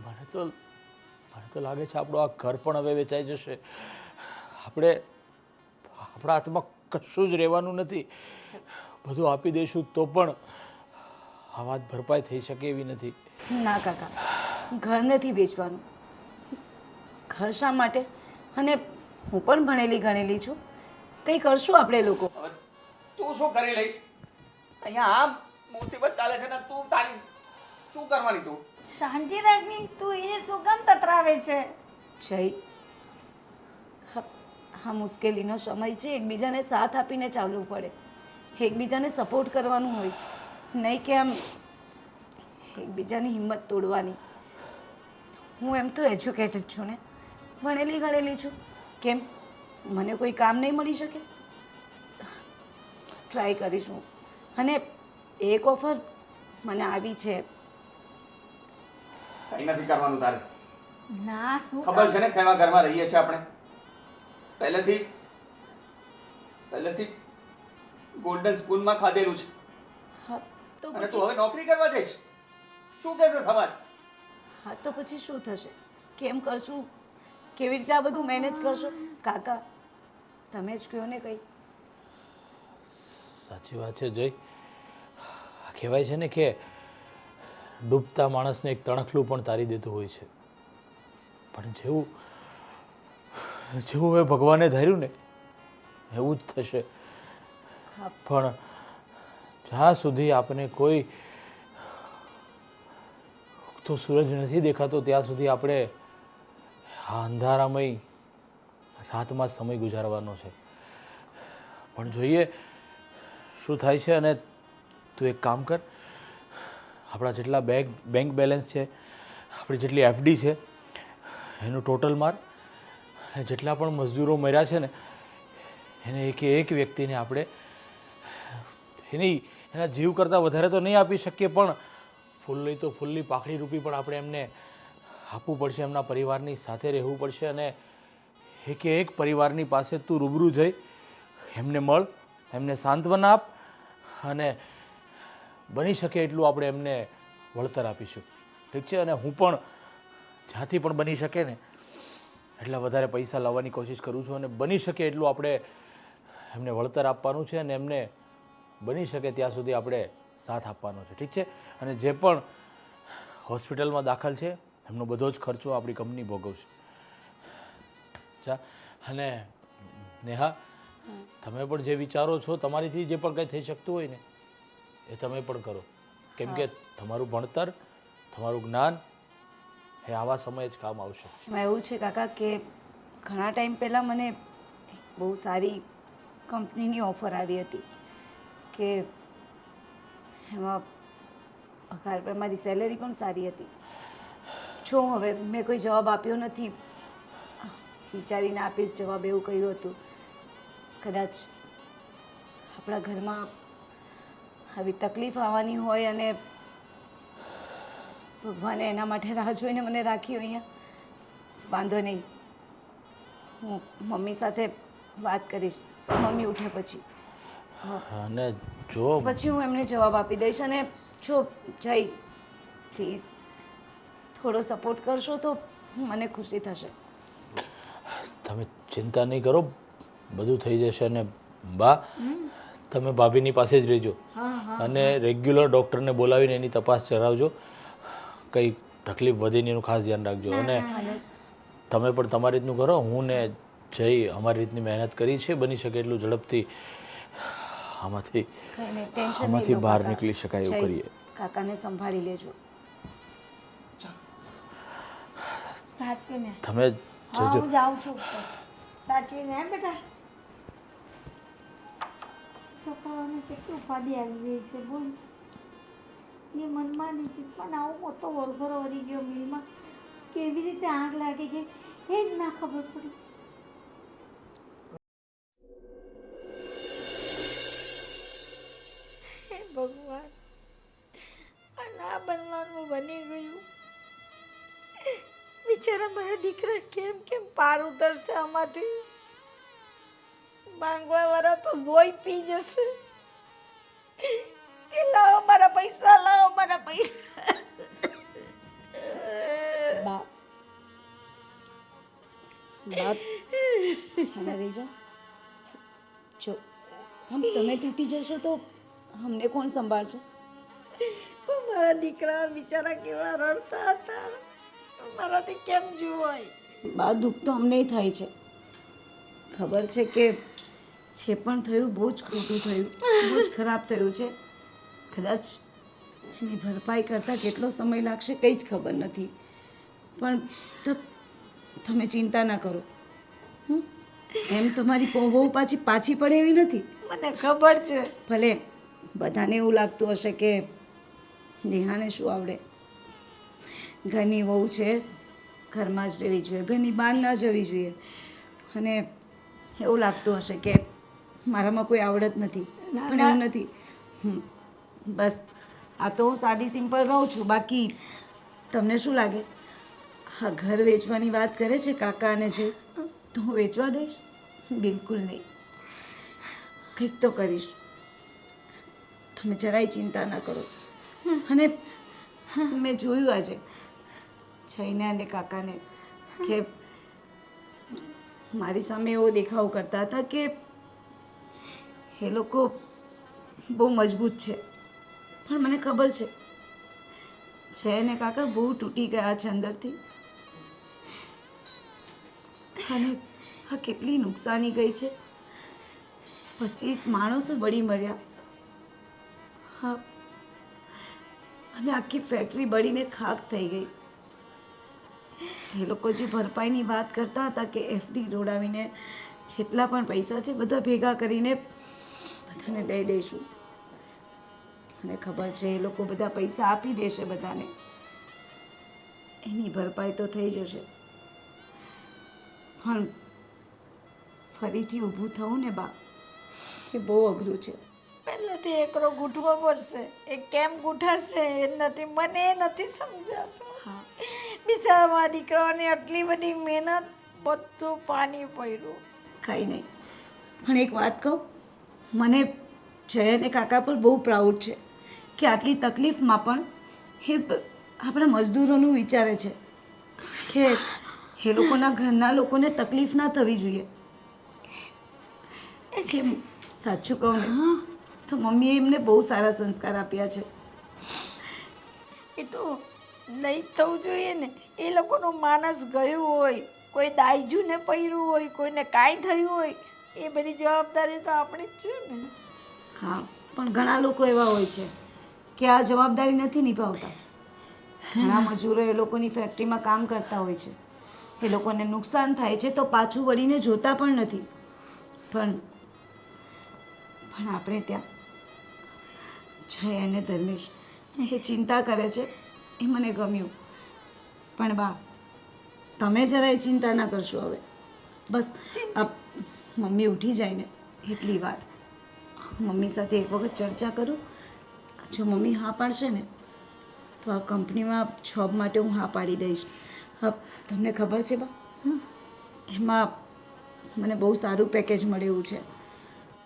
મને તો લાગે છે આપણું આ ઘર પણ હવે વેચાઈ જશે. આપણા હાથમાં કશું જ રહેવાનું નથી. બધું આપી દઈશું તો પણ આ વાત ભરપાઈ થઈ શકે એવી નથી. ના કાકા, ઘર નથી વેચવાનું. ઘર શા માટે? અને હું પણ ભણેલી ગણેલી છું. કંઈ કરશું આપણે લોકો. હવે તું શું કરી લઈશ? અહીંયા આમ મુસીબત ચાલે છે ને તું તારી શું કરવાની? તું શાંતિ રાખની. તું એ શું કામ તતરાવે છે? જય, હા મુશ્કેલીનો સમય છે, એકબીજાને સાથ આપીને ચાલવું પડે, એકબીજાને સપોર્ટ કરવાનું હોય, નહીં કે આમ એકબીજાની હિંમત તોડવાની. હું એમ તો એજ્યુકેટેડ છું ને, ભણેલી ગણેલી છું, કેમ મને કોઈ કામ નહીં મળી શકે? ટ્રાય કરીશું. અને એક ઓફર મને આવી છે. કઈ નથી કરવાનું તારે. ના શું ખબર છે ને કેવા ઘરમાં રહીએ છીએ આપણે. પહેલેથી ગોલ્ડન સ્પૂનમાં ખાધેલું છે. હા તો અને તું પછી હવે નોકરી કરવા જઈશ. શું કહેશે સમાજ? હા તો પછી શું થશે? કેમ કરશું? કેવી રીતે આ બધું મેનેજ કરશો? કાકા તમે જ કહો ને કંઈ. સાચી વાત છે જય. કહેવાય છે ને કે ડૂબતા માણસને એક તણખલું પણ તારી દેતું હોય છે. પણ જેવું મેં ભગવાને ધાર્યું ને એવું જ થશે. પણ જ્યાં સુધી આપણે કોઈ ઉગતો સૂરજ નથી દેખાતો ત્યાં સુધી આપણે આ અંધારામય રાતમાં સમય ગુજારવાનો છે. પણ જોઈએ શું થાય છે. અને તું એક કામ કર, આપણા જેટલા બેંક બેલેન્સ છે, આપણી જેટલી એફડી છે એનું ટોટલ માર. અને જેટલા પણ મજદૂરો મર્યા છે ને એને એક વ્યક્તિને આપણે એના જીવ કરતાં વધારે તો નહીં આપી શકીએ, પણ ફૂલની તો ફૂલની પાખડી રૂપી પણ આપણે એમને આપવું પડશે. એમના પરિવારની સાથે રહેવું પડશે. અને એક પરિવારની પાસે તું રૂબરૂ જઈ એમને મળ, એમને સાંત્વના આપ અને બની શકે એટલું આપણે એમને વળતર આપીશું. ઠીક છે? અને હું પણ જ્યાંથી પણ બની શકે ને એટલા વધારે પૈસા લાવવાની કોશિશ કરું છું. અને બની શકે એટલું આપણે એમને વળતર આપવાનું છે અને એમને બની શકે ત્યાં સુધી આપણે સાથ આપવાનો છે. ઠીક છે? અને જે પણ હોસ્પિટલમાં દાખલ છે એમનો બધો જ ખર્ચો આપણી કંપની ભોગવશે. અને નેહા, તમે પણ જે વિચારો છો, તમારીથી જે પણ કંઈ થઈ શકતું હોય ને એ તમે પણ કરો. કેમ કે તમારું ભણતર, તમારું જ્ઞાન એ આવા સમયે જ કામ આવશે. એમાં એવું છે કાકા કે ઘણા ટાઈમ પહેલાં મને બહુ સારી કંપનીની ઓફર આવી હતી કે એમાં પગાર પર મારી સેલેરી પણ સારી હતી. જો હવે મેં કોઈ જવાબ આપ્યો નથી, વિચારીને આપીશ જવાબ એવું કહ્યું હતું. કદાચ આપણા ઘરમાં આવી તકલીફ આવવાની હોય અને ભગવાને એના માટે રાહ જોઈને મને રાખી અહીંયા. વાંધો નહીં, હું મમ્મી સાથે વાત કરીશ. મમ્મી ઉઠે પછી અને જો પછી હું એમને જવાબ આપી દઈશ. અને જો જઈ પ્લીઝ થોડો સપોર્ટ કરશો તો મને ખુશી થશે. તમે ચિંતા નહીં કરો, બધું થઈ જશે. અને બા, તમે ભાભીની પાસે જ રહેજો અને રેગ્યુલર ડૉક્ટરને બોલાવીને એની તપાસ કરાવજો. કંઈ તકલીફ વધે નહીં એનું ખાસ ધ્યાન રાખજો. અને તમે પણ તમારી રીતનું કરો. હું ને જઈ અમારી રીતની મહેનત કરી છે. બની શકે એટલું ઝડપથી આમાંથી બહાર નીકળી શકાય એવું કરીએ. કાકાને સંભાળી લેજો. સાચવીને. તમે હા જોજો. હું જાઉં છું. સાચવીને હે બેટા. છોકરાઓને કેટલી ઉપાધિ આવી ગઈ છે બોલ. એ મનમાં નહીં પણ આવો મોટો વરઘરો વળી ગયો મિલમાં. કેવી રીતે આગ લાગી ગઈ એ જ ના ખબર પડી. હે ભગવાન, આ ના બનવાનું બની ગયું. બિચારા મારા દીકરા કેમ કેમ પાર ઉતરશે આમાંથી. માંગવા વાળા તો લોહી પી જશે કે લાવો મારા પૈસા, લાવો મારા પૈસા. બા છાના રહી જાઓ. જો આમ તમે તૂટી જશો તો અમને કોણ સંભાળશે? મારા દીકરા બિચારા કેવા રડતા હતા, મારાથી કેમ જોવાય. બા દુઃખ તો અમને થાય છે. ખબર છે કે જે પણ થયું બહુ જ ખોટું થયું, બહુ જ ખરાબ થયું છે. કદાચ એની ભરપાઈ કરતાં કેટલો સમય લાગશે કંઈ જ ખબર નથી. પણ તમે ચિંતા ના કરો. એમ તમારી વહુ પાછી પડે એવી નથી. મને ખબર છે. ભલે બધાને એવું લાગતું હશે કે નેહાને શું આવડે, ઘરની વહુ છે, ઘરમાં જ રહેવી જોઈએ, ઘરની બહાર ના જવી જોઈએ. અને એવું લાગતું હશે કે મારામાં કોઈ આવડત નથી, પણ એવું નથી. બસ આ તો હું સાદી સિમ્પલ રહું છું. બાકી તમને શું લાગે હા ઘર વેચવાની વાત કરે છે કાકા અને જે, તો હું વેચવા દઈશ? બિલકુલ નહીં. કંઈક તો કરીશ. તમે જરાય ચિંતા ના કરો. અને મેં જોયું આજે જઈને અને કાકાને કે મારી સામે એવો દેખાવ કરતા હતા કે એ લોકો બહુ મજબૂત છે, પણ મને ખબર છે ને કાકા બહુ તૂટી ગયા છે અંદરથી. અને આ કેટલી નુકસાની ગઈ છે. 25 માણસો બળી મર્યા. હા, અને આખી ફેક્ટરી બળીને ખાક થઈ ગઈ. એ લોકો જે ભરપાઈની વાત કરતા હતા કે એફડી જોડાવીને જેટલા પણ પૈસા છે બધા ભેગા કરીને બધાને દઈ દઈશું. મને ખબર છે એ લોકો બધા પૈસા આપી દેશે બધાને, એની ભરપાઈ તો થઈ જશે. પણ ફરીથી ઊભું થવું ને બા, એ બહુ અઘરું છે. પહેલેથી એકરો ગૂંઠવો પડશે. એ કેમ ગૂંઠાશે એ નથી, મને એ નથી સમજાતું. હા, બિચારા દીકરાઓની આટલી બધી મહેનત, બધું પાણી પડ્યું. કંઈ નહીં. પણ એક વાત કહું, મને જય અને કાકા પર બહુ પ્રાઉડ છે કે આટલી તકલીફમાં પણ એ આપણા મજદૂરોનું વિચારે છે કે એ લોકોના ઘરના લોકોને તકલીફ ના થવી જોઈએ. એટલે સાચું કહું ને તો મમ્મીએ એમને બહુ સારા સંસ્કાર આપ્યા છે. એ તો નહીં થવું જોઈએ ને. એ લોકોનું માનસ ગયું હોય, કોઈ દાયજુને પડ્યું હોય, કોઈને કાંઈ થયું હોય, એ બધી જવાબદારી તો આપણી જ છે ને. હા, પણ ઘણા લોકો એવા હોય છે કે આ જવાબદારી નથી નિભાવતા. ઘણા મજૂરો એ લોકોની ફેક્ટરીમાં કામ કરતા હોય છે. એ લોકોને નુકસાન થાય છે તો પાછું વળીને જોતા પણ નથી. પણ આપણે ત્યાં જય અને ધર્મેશ એ ચિંતા કરે છે, એ મને ગમ્યું. પણ બા, તમે જરાય ચિંતા ના કરશો હવે. બસ આ મમ્મી ઉઠી જાય ને એટલી વાર મમ્મી સાથે એક વખત ચર્ચા કરું. જો મમ્મી હા પાડશે ને તો આ કંપનીમાં જોબ માટે હું હા પાડી દઈશ. હા, તમને ખબર છે બા, એમાં મને બહુ સારું પેકેજ મળ્યું છે.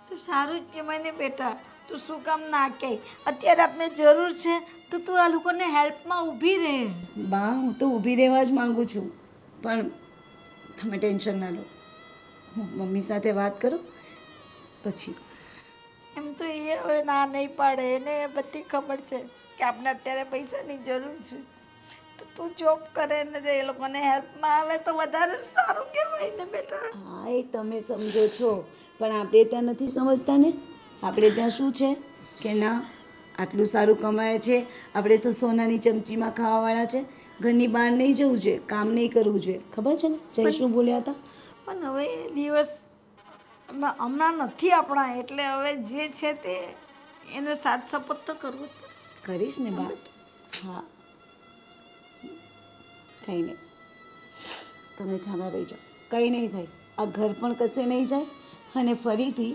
તો સારું જ કહેવાય ને બેટા. તું શું કામ ના કહે? અત્યારે આપણે જરૂર છે તો તું આ લોકોને હેલ્પમાં ઊભી રહે. બા, હું તો ઊભી રહેવા જ માંગુ છું, પણ તમે ટેન્શન ના લો. હું મમ્મી સાથે વાત કરું પછી. એમ તો એ હવે ના નહીં પાડે. એને બધી ખબર છે કે આપણે અત્યારે પૈસાની જરૂર છે. તો તું જોબ કરે ને એ લોકોને હેલ્પમાં આવે તો વધારે સારું કહેવાય ને બેટા. હા, એ તમે સમજો છો, પણ આપણે ત્યાં નથી સમજતા ને. આપણે ત્યાં શું છે કે ના આટલું સારું કમાય છે, આપણે તો સોનાની ચમચીમાં ખાવાવાળા છે. ઘરની બહાર નહીં જવું જોઈએ, કામ નહીં કરવું જોઈએ. ખબર છે ને જય શું બોલ્યા હતા? પણ હવે એ દિવસ હમણાં નથી આપણા, એટલે હવે જે છે તે એને સાથ સપોર્ટ તો કરવું જ પડશે. કરીશ ને બા. હા, કંઈ નહીં, તમે છાના રહી જાઓ. કંઈ નહીં થાય. આ ઘર પણ કશે નહીં જાય અને ફરીથી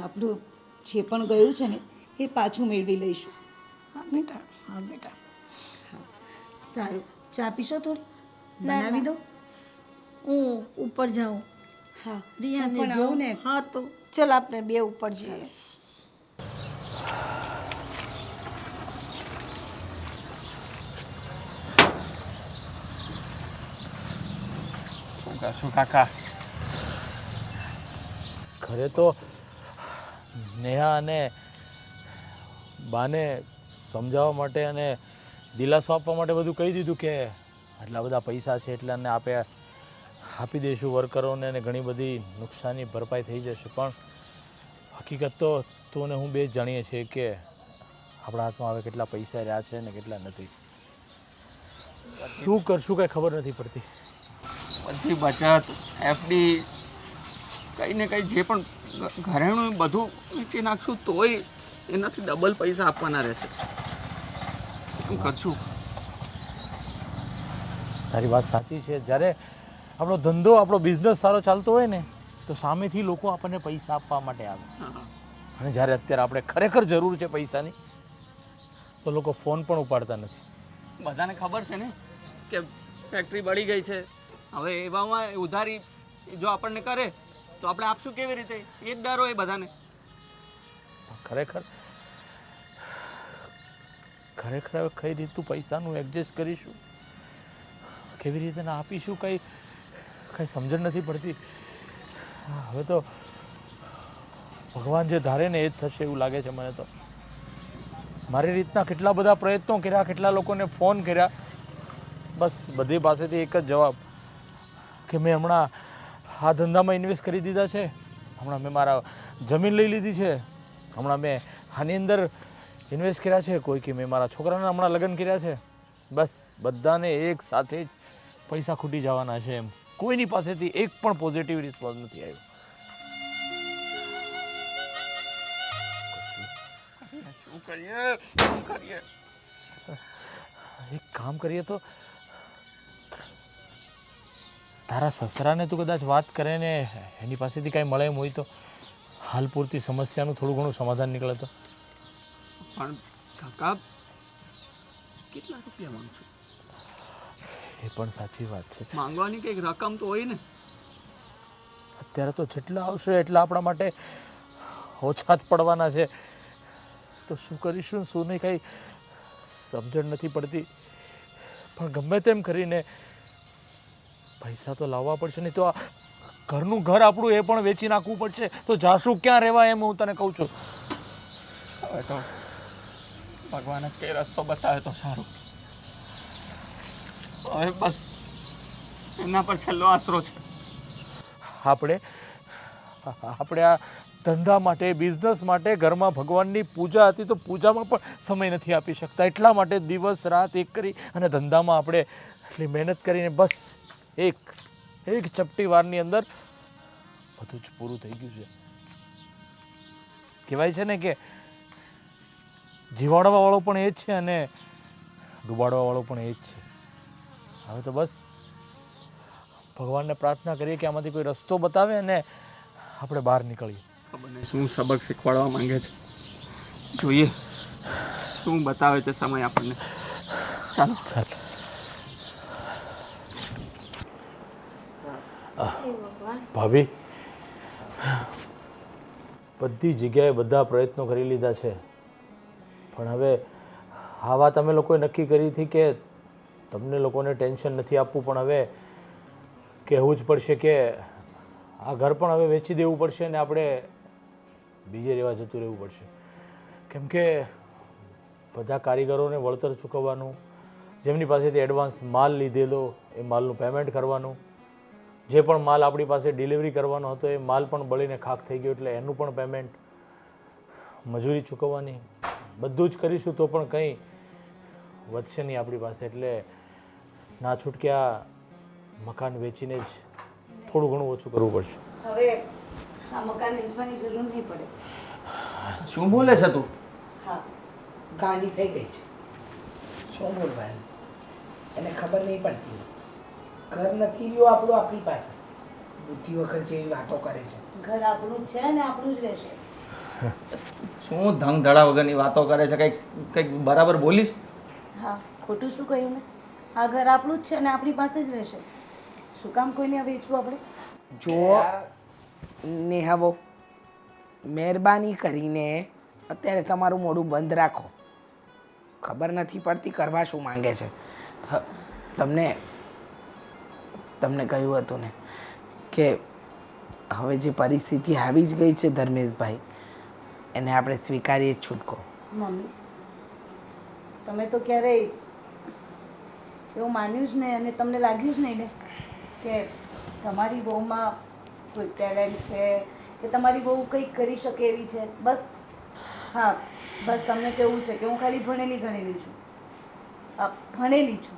આપણું જે પણ ગયું છે ને એ પાછું મેળવી લઈશું. હા બેટા, હા બેટા. સારું, ચા પીશો થોડી? બનાવી દો. હું ઉપર જાઉં. હા, રિયાને પણ જો આવું ને. હા તો ચલ આપણે બે ઉપર જઈએ. શું કરશું કાકા? ઘરે તો નેહા અને બાને સમજાવવા માટે અને દિલાસો આપવા માટે બધું કહી દીધું કે આટલા બધા પૈસા છે એટલે અને આપી દઈશું વર્કરોને અને ઘણી બધી નુકસાની ભરપાઈ થઈ જશે. પણ હકીકત તો તું ને હું બે જ જાણીએ છીએ કે આપણા હાથમાં હવે કેટલા પૈસા રહ્યા છે ને કેટલા નથી. શું કરશું કાંઈ ખબર નથી પડતી. બધી બચત, એફડી, કંઈ ને કંઈ જે પણ ઘરેણું બધું વેચી નાખશું તોય એનાથી ડબલ પૈસા આપવાના રહેશે. શું કરશું? તારી વાત સાચી છે. જ્યારે આપણો ધંધો આપણો બિઝનેસ સારો ચાલતો હોય ને તો સામેથી લોકો આપણને પૈસા આપવા માટે આવે. અને જ્યારે અત્યારે આપણે ખરેખર જરૂર છે પૈસાની તો લોકો ફોન પણ ઉપાડતા નથી. બધાને ખબર છે ને કે ફેક્ટરી બળી ગઈ છે. હવે એવામાં ઉધારી જો આપણને કરે તો આપણે આપશું કેવી રીતે? એ જ ડર હોય બધાને. ખરેખર ખરેખર હવે કઈ રીતનું પૈસાનું એડજસ્ટ કરીશું, કેવી રીતે ના આપીશું, કંઈ સમજણ નથી પડતી. હવે તો ભગવાન જે ધારે ને એ જ થશે એવું લાગે છે મને તો. મારી રીતના કેટલા બધા પ્રયત્નો કર્યા, કેટલા લોકોને ફોન કર્યા, બસ બધી પાસેથી એક જ જવાબ કે મેં હમણાં આ ધંધામાં ઇન્વેસ્ટ કરી દીધા છે, હમણાં મેં મારા જમીન લઈ લીધી છે, હમણાં મેં આની અંદર ઇન્વેસ્ટ કર્યા છે, કોઈ કે મેં મારા છોકરાના હમણાં લગ્ન કર્યા છે. બસ બધાને એક સાથે જ પૈસા ખૂટી જવાના છે એમ. કોઈની પાસેથી એક પણ પોઝિટિવ રિસ્પોન્સ નથી આવ્યો. શું કરીએ? એક કામ કરીએ તો તારા સસરાને તું કદાચ વાત કરે ને એની પાસેથી કાંઈ મળે એમ હોય તો હાલ પૂરતી સમસ્યાનું થોડું ઘણું સમાધાન નીકળે તો. પણ કાકા કેટલા રૂપિયા માંગશો? એ પણ સાચી વાત છે. માંગવાની કંઈક રકમ તો હોય ને. અત્યારે તો જેટલા આવશે એટલા આપણા માટે ઓછા જ પડવાના છે. તો શું કરીશું શું નહીં કંઈ સમજણ નથી પડતી. પણ ગમે તેમ કરીને પૈસા તો લાવવા પડશે, નહીં તો આ ઘરનું ઘર આપણું એ પણ વેચી નાખવું પડશે. તો જાશું ક્યાં રહેવા એમ હું તને કહું છું. હવે તો ભગવાન જ કઈ રસ્તો બતાવે તો સારું. હવે બસ એના પર છેલ્લો આશરો છે. આપણે આ ધંધા માટે, બિઝનેસ માટે, ઘરમાં ભગવાનની પૂજા હતી તો પૂજામાં પણ સમય નથી આપી શકતા. એટલા માટે દિવસ રાત એક કરી અને ધંધામાં આપણે એટલી મહેનત કરીને બસ એક ચપટી વારની અંદર બધું જ પૂરું થઈ ગયું છે. કહેવાય છે ને કે જીવાડવાવાળો પણ એ જ છે અને ડૂબાડવાવાળો પણ એ જ છે. હવે તો બસ ભગવાનને પ્રાર્થના કરીએ કે આમાંથી કોઈ રસ્તો બતાવે અને આપણે બહાર નીકળીએ. ખબર નહીં શું સબક શીખવાડવા માંગે છે. જોઈએ શું બતાવે છે સમય આપણને. ચાલો. ભાભી, બધી જગ્યાએ બધા પ્રયત્નો કરી લીધા છે, પણ હવે આ વાત અમે લોકોએ નક્કી કરી હતી કે તમને લોકોને ટેન્શન નથી આપવું, પણ હવે કહેવું જ પડશે કે આ ઘર પણ હવે વેચી દેવું પડશે અને આપણે બીજે રહેવા જતું રહેવું પડશે. કેમ કે બધા કારીગરોને વળતર ચૂકવવાનું, જેમની પાસેથી એડવાન્સ માલ લીધેલો એ માલનું પેમેન્ટ કરવાનું, જે પણ માલ આપણી પાસે ડિલિવરી કરવાનો હતો એ માલ પણ બળીને ખાખ થઈ ગયો એટલે એનું પણ પેમેન્ટ, મજૂરી ચૂકવવાની, બધું જ કરીશું તો પણ કંઈ વધશે નહીં આપણી પાસે. એટલે ના છૂટકે આ મકાન વેચીને જ થોડું ઘણું ઓછું કરવું પડશે. હવે આ મકાન વેચવાની જરૂર નહીં પડે. શું બોલે છે તું? હા, ગાંડી થઈ ગઈ છે. શું બોલવાનું એને ખબર નહીં પડતી. ઘર નથી રહ્યું આપણું આપણી પાસે. બુદ્ધિ વગર જેવી વાતો કરે છે. ઘર આપણું જ છે અને આપણું જ રહેશે. શું ધંગ ધડા વગરની વાતો કરે છે? કંઈક બરાબર બોલીશ? હા, ખોટું શું કહ્યું મેં? આ ઘર આપણું જ છે અને આપણી પાસે જ રહેશે. શું કામ કોઈને વેચવું આપણે? જો નેહાવો, મહેરબાની કરીને અત્યારે તમારું મોઢું બંધ રાખો. ખબર નથી પડતી કરવા શું માંગે છે. તમને કહ્યું હતું ને કે હવે જે પરિસ્થિતિ આવી જ ગઈ છે ધર્મેશભાઈ, એને આપણે સ્વીકારીએ જ છૂટકો. મમ્મી, તમે તો ક્યારેય એવું માન્યું જ નહીં અને તમને લાગ્યું જ નહીં ને કે તમારી બહુમાં કોઈ ટેલેન્ટ છે કે તમારી બહુ કંઈક કરી શકે એવી છે. બસ હા, બસ તમને કેવું છે કે હું ખાલી ભણેલી છું. ભણેલી છું,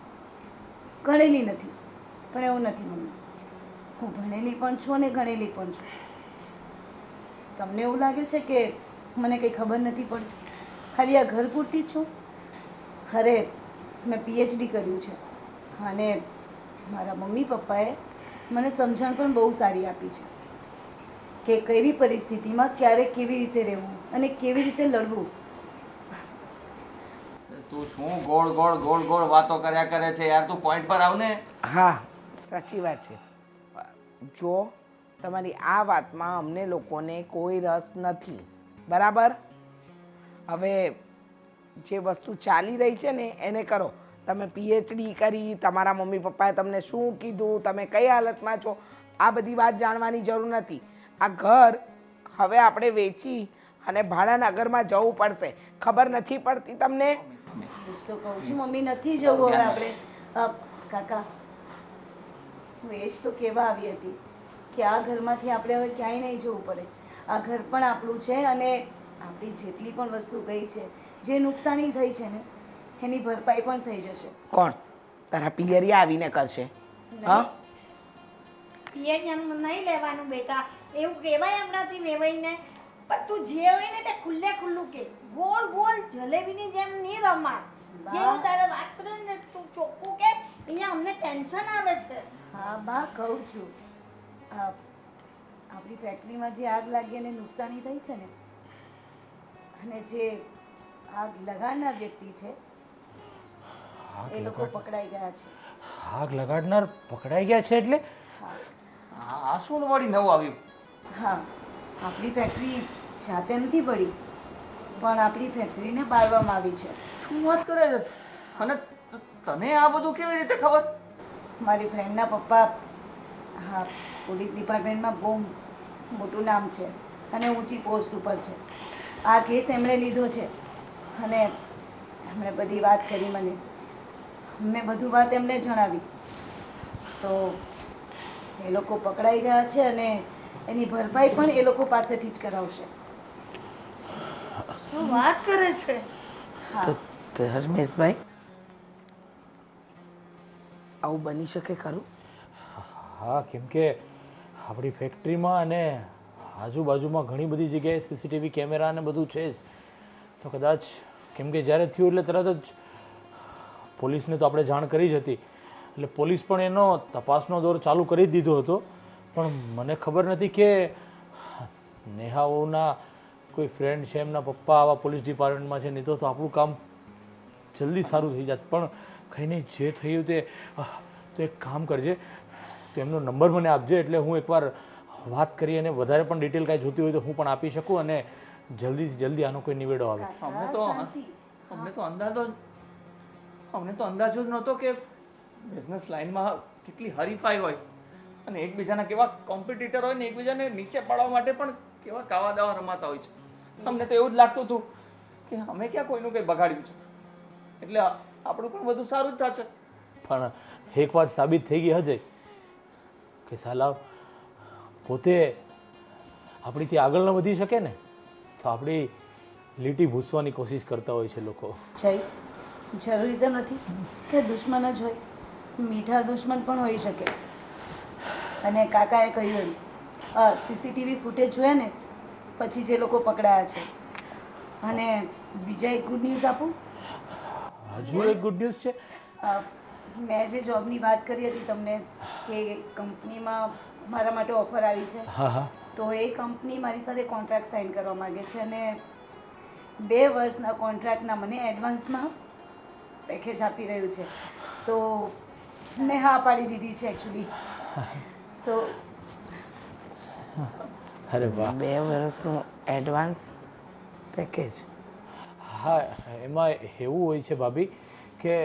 ગણેલી નથી. પણ એવું નથી મમ્મી, હું ભણેલી પણ છું અને ગણેલી પણ છું. તમને એવું લાગે છે કે મને કંઈ ખબર નથી પડતી, ખાલી આ ઘર પૂરતી જ છું? અરે મેં PhD કર્યું છે અને મારા મમ્મી પપ્પાએ મને સમજણ પણ બહુ સારી આપી છે કે કેવી પરિસ્થિતિમાં ક્યારે કેવી રીતે રહેવું અને કેવી રીતે લડવું. તું શું ગોળ ગોળ ગોળ ગોળ વાતો કર્યા કરે છે યાર, તું પોઈન્ટ પર આવ ને. હા સાચી વાત છે. જો તમારી આ વાતમાં અમને લોકોને કોઈ રસ નથી, બરાબર? હવે જે વસ્તુ ચાલી રહી છે ને એને કરો. તમે પીએચડી કરી, તમારા મમ્મી પપ્પાએ તમને શું કીધું, તમે કઈ હાલતમાં છો, આ બધી વાત જાણવાની જરૂર નથી. આ ઘર હવે આપણે વેચી અને ભાડાના ઘરમાં જવું પડશે. ખબર નથી પડતી તમને? હું જ તો કહું છું મમ્મી, નથી જવું હવે આપણે. કાકા, હું એ જ તો કહેવા આવી હતી કે આ ઘરમાંથી આપણે હવે ક્યાંય નહીં જવું પડે. આ ઘર પણ આપણું છે અને આપણી જેટલી પણ વસ્તુ ગઈ છે, જે નુકસાની થઈ છે ને એની ભરપાઈ પણ થઈ જશે. કોણ તારા પિયરિયા આવીને કરશે? હા, પિયરિયાનું નહીં લેવાનું બેટા, એવું કહેવાય આપણાથી વેવાઈને. પણ તું જે હોય ને તે ખુલ્લે ખુલ્લું કે, ગોળ ગોળ જલેબીની જેમ નહીં રમાડ. જેવું તારે વાત કરે ને તું ચોખ્ખું કે, અહીંયા અમને ટેન્શન આવે છે. હા બા, કહું છું. આપણી ફેક્ટરીમાં જે આગ લાગી અને નુકસાની થઈ છે ને, અને જે આગ લગાડનાર વ્યક્તિ છે એ લોકો પકડાઈ ગયા છે. આગ લગાડનાર પકડાઈ ગયા છે એટલે? હા આ શું વળી નવું આવ્યું? હા, આપણી ફેક્ટરી જાતે નથી પડી, પણ આપણી ફેક્ટરીને બાળવામાં આવી છે. શું વાત કરે છે? અને તને આ બધું કેવી રીતે ખબર? મારી ફ્રેન્ડના પપ્પા, હા, પોલીસ ડિપાર્ટમેન્ટમાં બહુ મોટું નામ છે અને ઊંચી પોસ્ટ ઉપર છે. આ કેસ એમણે લીધો છે અને એમણે બધી વાત કરી મને. મેં બધું વાત એમને જણાવી તો એ લોકો પકડાઈ ગયા છે અને એની ભરપાઈ પણ એ લોકો પાસેથી જ કરાવશે. શું વાત કરે છે? હા, તો ધર્મેશભાઈ, આવું બની શકે ખરું? હા, કેમ કે આપણી ફેક્ટરીમાં અને આજુબાજુમાં ઘણી બધી જગ્યાએ સીસીટીવી કેમેરા ને બધું છે જ. તો કદાચ કેમ કે જ્યારે થયું એટલે તરત જ પોલીસને તો આપણે જાણ કરી જ હતી, એટલે પોલીસ પણ એનો તપાસનો દોર ચાલુ કરી જ દીધો હતો. પણ મને ખબર નથી કે નેહાઓના કોઈ ફ્રેન્ડ છે, એમના પપ્પા આવા પોલીસ ડિપાર્ટમેન્ટમાં છે, નહીં તો આપણું કામ જલ્દી સારું થઈ જાત. પણ કંઈ નહીં, જે થયું તે તો એક કામ કરજે, તો એમનો નંબર મને આપજે, એટલે હું એકવાર વાત કરી અને વધારે પણ ડિટેલ કાંઈ જોતી હોય તો હું પણ આપી શકું અને જલ્દીથી જલ્દી આનો કોઈ નિવેડો આવે. અમને તો અંદાજો જ નહોતો કે બિઝનેસ લાઈનમાં કેટલી હરીફાઈ હોય અને એકબીજાના કેવા કોમ્પિટિટર હોય ને એકબીજાને નીચે પાડવા માટે પણ કેવા કાવા દાવા રમાતા હોય છે. અમને તો એવું જ લાગતું હતું કે અમે ક્યાં કોઈનું કંઈ બગાડ્યું છે, એટલે આપણું પણ બધું સારું જ થશે. પણ એક વાત સાબિત થઈ ગઈ અજય કે સાલા પોતે આપણીથી આગળ ન વધી શકે ને તો આપણી લીટી ભૂસવાની કોશિશ કરતા હોય છે લોકો. જય, જરૂરી તો નથી કે દુશ્મન જ હોય, મીઠા દુશ્મન પણ હોઈ શકે. અને કાકાએ કહ્યું એમ, સીસીટીવી ફૂટેજ જોયા ને પછી જે લોકો પકડાયા છે. અને બીજા એક ગુડ ન્યૂઝ આપું? હજુ એક ગુડ ન્યૂઝ છે. મેં જે જોબની વાત કરી હતી તમને કે કંપનીમાં મારા માટે ઓફર આવી છે, હા હા, તો એ કંપની મારી સાથે કોન્ટ્રાક્ટ સાઇન કરવા માગે છે અને 2 વર્ષના કોન્ટ્રાક્ટના મને એડવાન્સમાં પેકેજ આપી રહ્યું છે. તો મેં હા પાડી દીધી છે એકચ્યુઅલી. સો અરે વાહ. 2 વર્ષનું એડવાન્સ પેકેજ? હા, એમાં એવું હોય છે ભાભી કે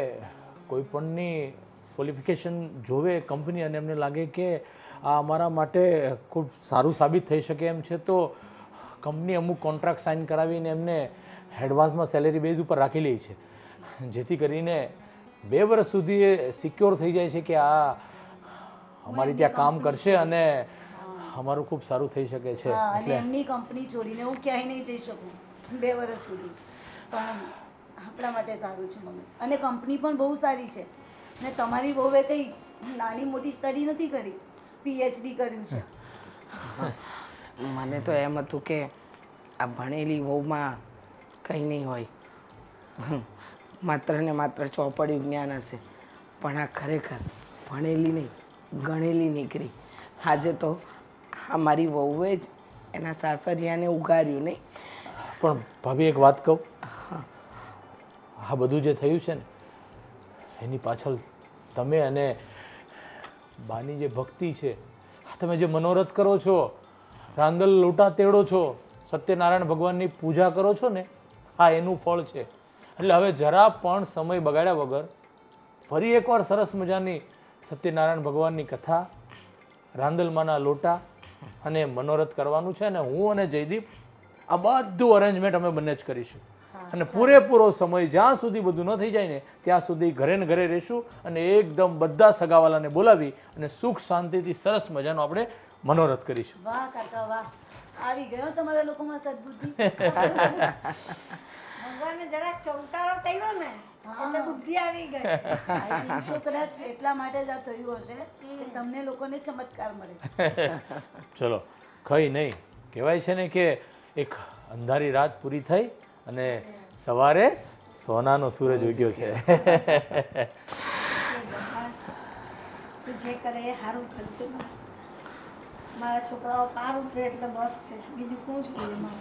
કોઈ પણની ક્વોલિફિકેશન જોવે કંપની અને એમને લાગે કે આ અમારા માટે ખૂબ સારું સાબિત થઈ શકે એમ છે તો કંપની અમુક કોન્ટ્રાક્ટ સાઇન કરાવીને એમને એડવાન્સમાં સેલેરી બેઝ ઉપર રાખી લે છે, જેથી કરીને 2 વર્ષ સુધી એ સિક્યોર થઈ જાય છે કે આ અમારી ત્યાં કામ કરશે અને અમારું ખૂબ સારું થઈ શકે છે. હા, અને એમની કંપની છોડીને હું ક્યાંય નહીં જઈ શકું 2 વર્ષ સુધી. પણ આપણા માટે સારું છે મમ્મી, અને કંપની પણ બહુ સારી છે. ને તમારી વહુએ કંઈ નાની મોટી સ્ટડી નથી કરી, પીએચડી કર્યું છે. મને તો એમ હતું કે આ ભણેલી વહુમાં કંઈ નહીં હોય, માત્ર ને માત્ર ચોપડી જ્ઞાન હશે, પણ આ ખરેખર ભણેલી નહીં, ગણેલી નીકળી. આજે તો અમારી વહુએ જ એના સાસરિયાને ઉગાર્યું નહીં. પણ ભાભી એક વાત કહું, આ બધું જે થયું છે ને એની પાછળ તમે અને બાની જે ભક્તિ છે, તમે જે મનોરથ કરો છો, રાંદલ લોટા તેડો છો, સત્યનારાયણ ભગવાનની પૂજા કરો છો ને, આ એનું ફળ છે. એટલે હવે જરા પણ સમય બગાડ્યા વગર ફરી એકવાર સરસ મજાની સત્યનારાયણ ભગવાનની કથા, રાંદલમાંના લોટા અને મનોરથ કરવાનું છે. અને હું અને જયદીપ આ બધું અરેન્જમેન્ટ અમે બંને જ કરીશું. અને પૂરેપૂરો સમય જ્યાં સુધી બધું ન થઈ જાય ને ત્યાં સુધી ઘરે ને ઘરે રહીશું અને એકદમ બધા સગાવાલાને બોલાવી અને સુખ શાંતિથી સરસ મજાનો આપણે મનોરથ કરીશું. વાહ કાકા વાહ, આવી ગયો તમારા લોકોમાં સદબુદ્ધિ. ભગવાને જરાક ચમકારો કર્યો ને એટલે બુદ્ધિ આવી ગઈ. તો કદાચ એટલા માટે જ આ થયું હશે કે તમને લોકોને ચમત્કાર મળે. ચલો કઈ નહીં, કહેવાય છે ને કે એક અંધારી રાત પૂરી થઈ અને સવારે સોનાનો સૂરજ ઉગ્યો છે. તું જે કરે એ સારું કરશે. મારા છોકરાઓ પાર ઉતરે એટલે બસ છે, બીજું શું જોઈએ મારે.